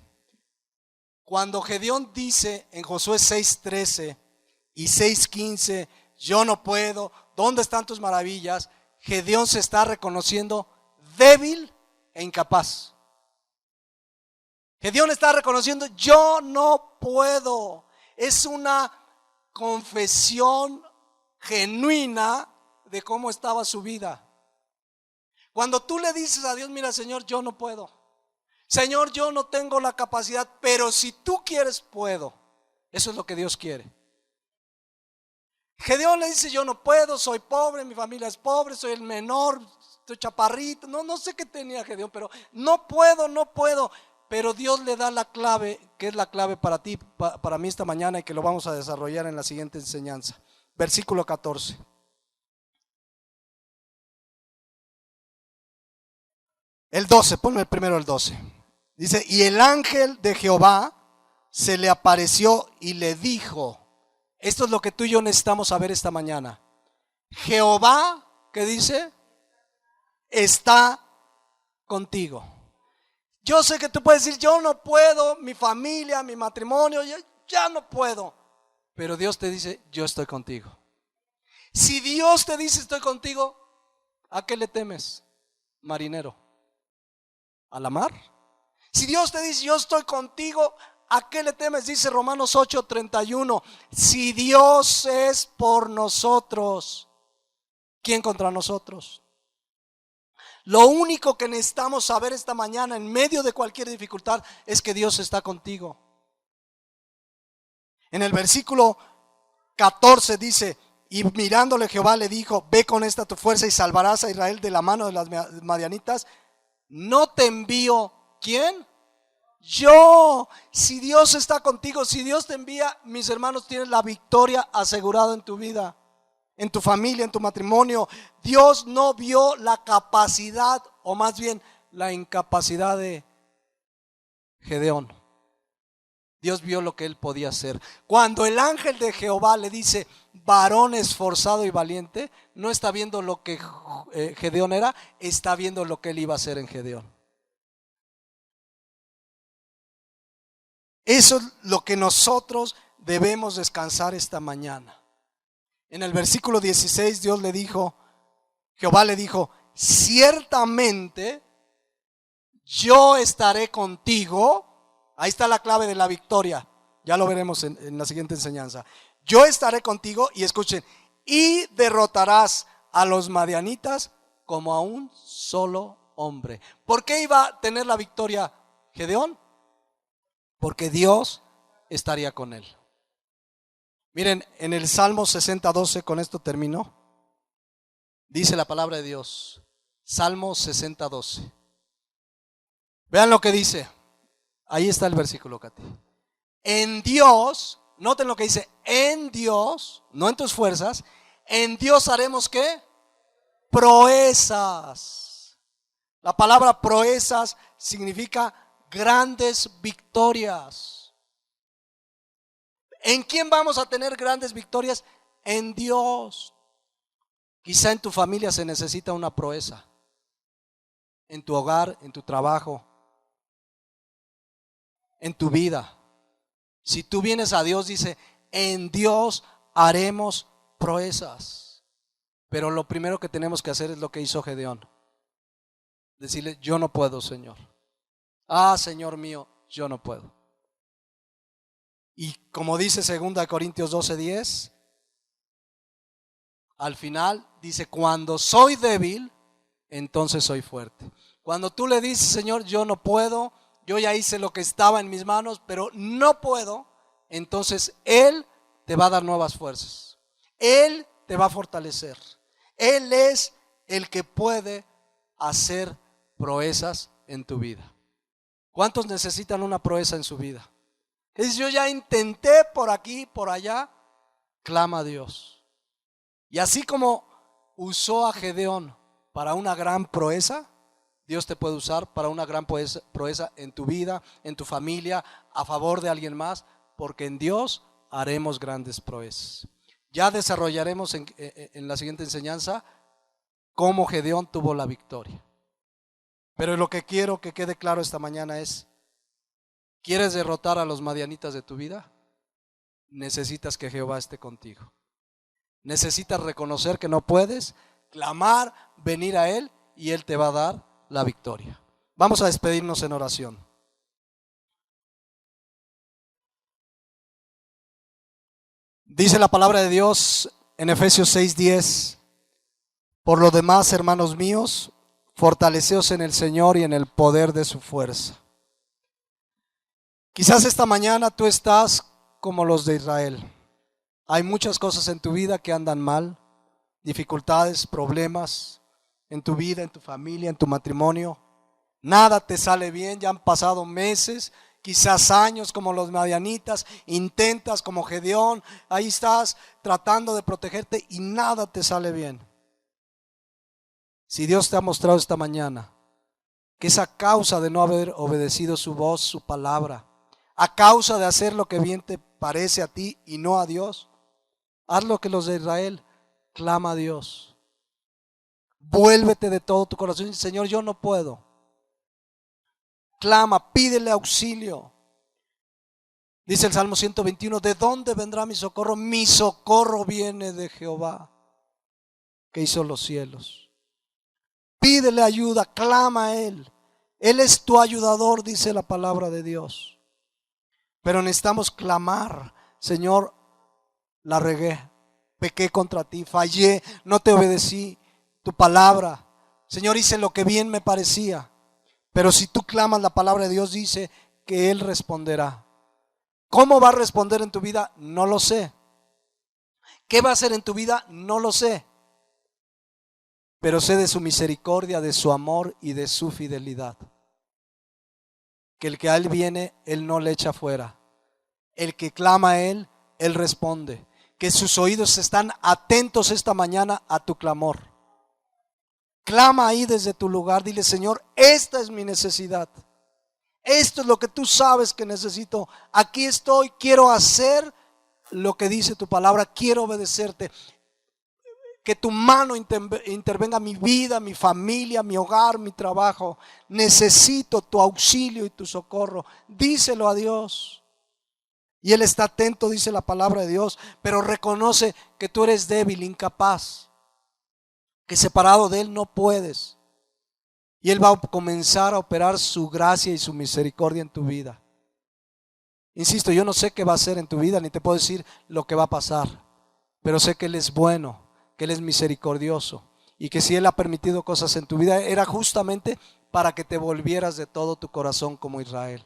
Cuando Gedeón dice en Josué 6:13 y 6:15, yo no puedo, ¿dónde están tus maravillas? Gedeón se está reconociendo débil e incapaz. Gedeón está reconociendo, yo no puedo. Es una confesión genuina de cómo estaba su vida. Cuando tú le dices a Dios, mira Señor, yo no puedo. Señor, yo no tengo la capacidad, pero si tú quieres, puedo. Eso es lo que Dios quiere. Gedeón le dice, yo no puedo, soy pobre, mi familia es pobre, soy el menor, estoy chaparrito. No sé qué tenía Gedeón, pero no puedo. Pero Dios le da la clave, que es la clave para ti, para mí esta mañana, y que lo vamos a desarrollar en la siguiente enseñanza. Versículo 14. El 12, ponme primero el 12. Dice, y el ángel de Jehová se le apareció y le dijo, esto es lo que tú y yo necesitamos saber esta mañana. Jehová, ¿qué dice? Está contigo. Yo sé que tú puedes decir, yo no puedo, mi familia, mi matrimonio, ya no puedo. Pero Dios te dice, yo estoy contigo. Si Dios te dice, estoy contigo, ¿a qué le temes, marinero? ¿A la mar? Si Dios te dice, yo estoy contigo, ¿a qué le temes? Dice Romanos 8:31. Si Dios es por nosotros, ¿quién contra nosotros? Lo único que necesitamos saber esta mañana en medio de cualquier dificultad es que Dios está contigo. En el versículo 14 dice, y mirándole Jehová le dijo, ve con esta tu fuerza y salvarás a Israel de la mano de las madianitas. No te envío, ¿quién? Yo. Si Dios está contigo, si Dios te envía, mis hermanos, tienes la victoria asegurada en tu vida, en tu familia, en tu matrimonio. Dios no vio la capacidad, o más bien la incapacidad de Gedeón. Dios vio lo que él podía hacer. Cuando el ángel de Jehová le dice, varón esforzado y valiente, no está viendo lo que Gedeón era, está viendo lo que él iba a hacer en Gedeón. Eso es lo que nosotros debemos descansar esta mañana. En el versículo 16 Dios le dijo, Jehová le dijo, ciertamente yo estaré contigo. Ahí está la clave de la victoria. Ya lo veremos en la siguiente enseñanza. Yo estaré contigo, y escuchen, y derrotarás a los madianitas como a un solo hombre. ¿Por qué iba a tener la victoria Gedeón? Porque Dios estaría con él. Miren, en el Salmo 60:12, con esto termino. Dice la palabra de Dios, Salmo 60:12. Vean lo que dice. Ahí está el versículo, Katy. En Dios, noten lo que dice, en Dios, no en tus fuerzas, en Dios haremos ¿qué? Proezas. La palabra proezas significa grandes victorias. ¿En quién vamos a tener grandes victorias? En Dios. Quizá en tu familia se necesita una proeza. En tu hogar, en tu trabajo, en tu vida. Si tú vienes a Dios, dice, en Dios haremos proezas. Pero lo primero que tenemos que hacer es lo que hizo Gedeón. Decirle, yo no puedo, Señor. Señor mío, yo no puedo. Y como dice 2 Corintios 12:10, al final dice, cuando soy débil, entonces soy fuerte. Cuando tú le dices, Señor, yo no puedo, yo ya hice lo que estaba en mis manos, pero no puedo, entonces Él te va a dar nuevas fuerzas. Él te va a fortalecer. Él es el que puede hacer proezas en tu vida. ¿Cuántos necesitan una proeza en su vida? Que dice, yo ya intenté por aquí, por allá. Clama a Dios. Y así como usó a Gedeón para una gran proeza, Dios te puede usar para una gran proeza en tu vida, en tu familia, a favor de alguien más, porque en Dios haremos grandes proezas. Ya desarrollaremos en la siguiente enseñanza cómo Gedeón tuvo la victoria. Pero lo que quiero que quede claro esta mañana es, ¿quieres derrotar a los madianitas de tu vida? Necesitas que Jehová esté contigo. Necesitas reconocer que no puedes, clamar, venir a Él y Él te va a dar la victoria. Vamos a despedirnos en oración. Dice la palabra de Dios en Efesios 6:10, por lo demás, hermanos míos, fortaleceos en el Señor y en el poder de su fuerza. Quizás esta mañana tú estás como los de Israel. Hay muchas cosas en tu vida que andan mal, dificultades, problemas en tu vida, en tu familia, en tu matrimonio. Nada te sale bien, ya han pasado meses, quizás años como los madianitas, intentas como Gedeón, ahí estás tratando de protegerte y nada te sale bien. Si Dios te ha mostrado esta mañana que es a causa de no haber obedecido su voz, su palabra, a causa de hacer lo que bien te parece a ti y no a Dios, haz lo que los de Israel, clama a Dios. Vuélvete de todo tu corazón y Señor, yo no puedo. Clama, pídele auxilio. Dice el Salmo 121, ¿de dónde vendrá mi socorro? Mi socorro viene de Jehová, que hizo los cielos. Pídele ayuda, clama a Él. Él es tu ayudador, dice la palabra de Dios. Pero necesitamos clamar, Señor, la regué, pequé contra ti, fallé, no te obedecí tu palabra. Señor, hice lo que bien me parecía. Pero si tú clamas, la palabra de Dios dice que Él responderá. ¿Cómo va a responder en tu vida? No lo sé. ¿Qué va a hacer en tu vida? No lo sé. Pero sé de su misericordia, de su amor y de su fidelidad. Que el que a Él viene, Él no le echa fuera. El que clama a Él, Él responde. Que sus oídos están atentos esta mañana a tu clamor. Clama ahí desde tu lugar, dile, Señor, esta es mi necesidad. Esto es lo que tú sabes que necesito. Aquí estoy, quiero hacer lo que dice tu palabra, quiero obedecerte. Que tu mano intervenga en mi vida, mi familia, mi hogar, mi trabajo. Necesito tu auxilio y tu socorro. Díselo a Dios. Y Él está atento, dice la palabra de Dios, pero reconoce que tú eres débil, incapaz, que separado de Él no puedes. Y Él va a comenzar a operar su gracia y su misericordia en tu vida. Insisto, yo no sé qué va a hacer en tu vida, ni te puedo decir lo que va a pasar, pero sé que Él es bueno, que Él es misericordioso y que si Él ha permitido cosas en tu vida era justamente para que te volvieras de todo tu corazón como Israel.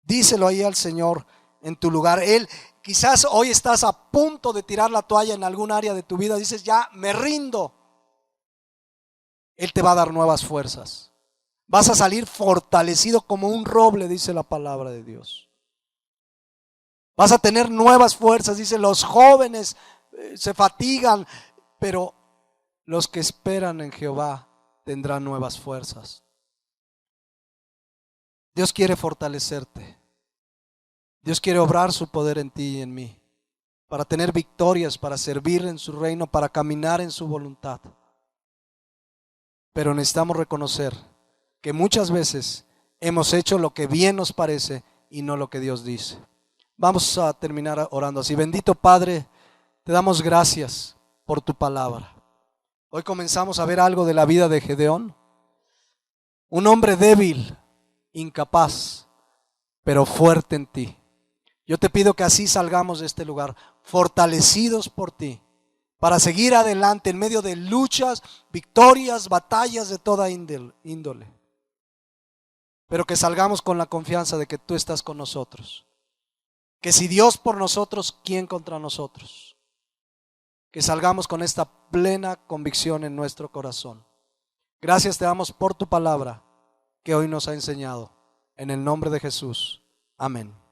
Díselo ahí al Señor en tu lugar. Él, quizás hoy estás a punto de tirar la toalla en algún área de tu vida, dices, ya me rindo. Él te va a dar nuevas fuerzas. Vas a salir fortalecido como un roble, dice la palabra de Dios. Vas a tener nuevas fuerzas, dice, los jóvenes se fatigan, pero los que esperan en Jehová tendrán nuevas fuerzas. Dios quiere fortalecerte. Dios quiere obrar su poder en ti y en mí, para tener victorias, para servir en su reino, para caminar en su voluntad. Pero necesitamos reconocer que muchas veces hemos hecho lo que bien nos parece y no lo que Dios dice. Vamos a terminar orando así. Bendito Padre, te damos gracias por tu palabra. Hoy comenzamos a ver algo de la vida de Gedeón, un hombre débil, incapaz, pero fuerte en ti. Yo te pido que así salgamos de este lugar, fortalecidos por ti, para seguir adelante en medio de luchas, victorias, batallas de toda índole. Pero que salgamos con la confianza de que tú estás con nosotros. Que si Dios por nosotros, ¿quién contra nosotros? Que salgamos con esta plena convicción en nuestro corazón. Gracias te damos por tu palabra que hoy nos ha enseñado. En el nombre de Jesús. Amén.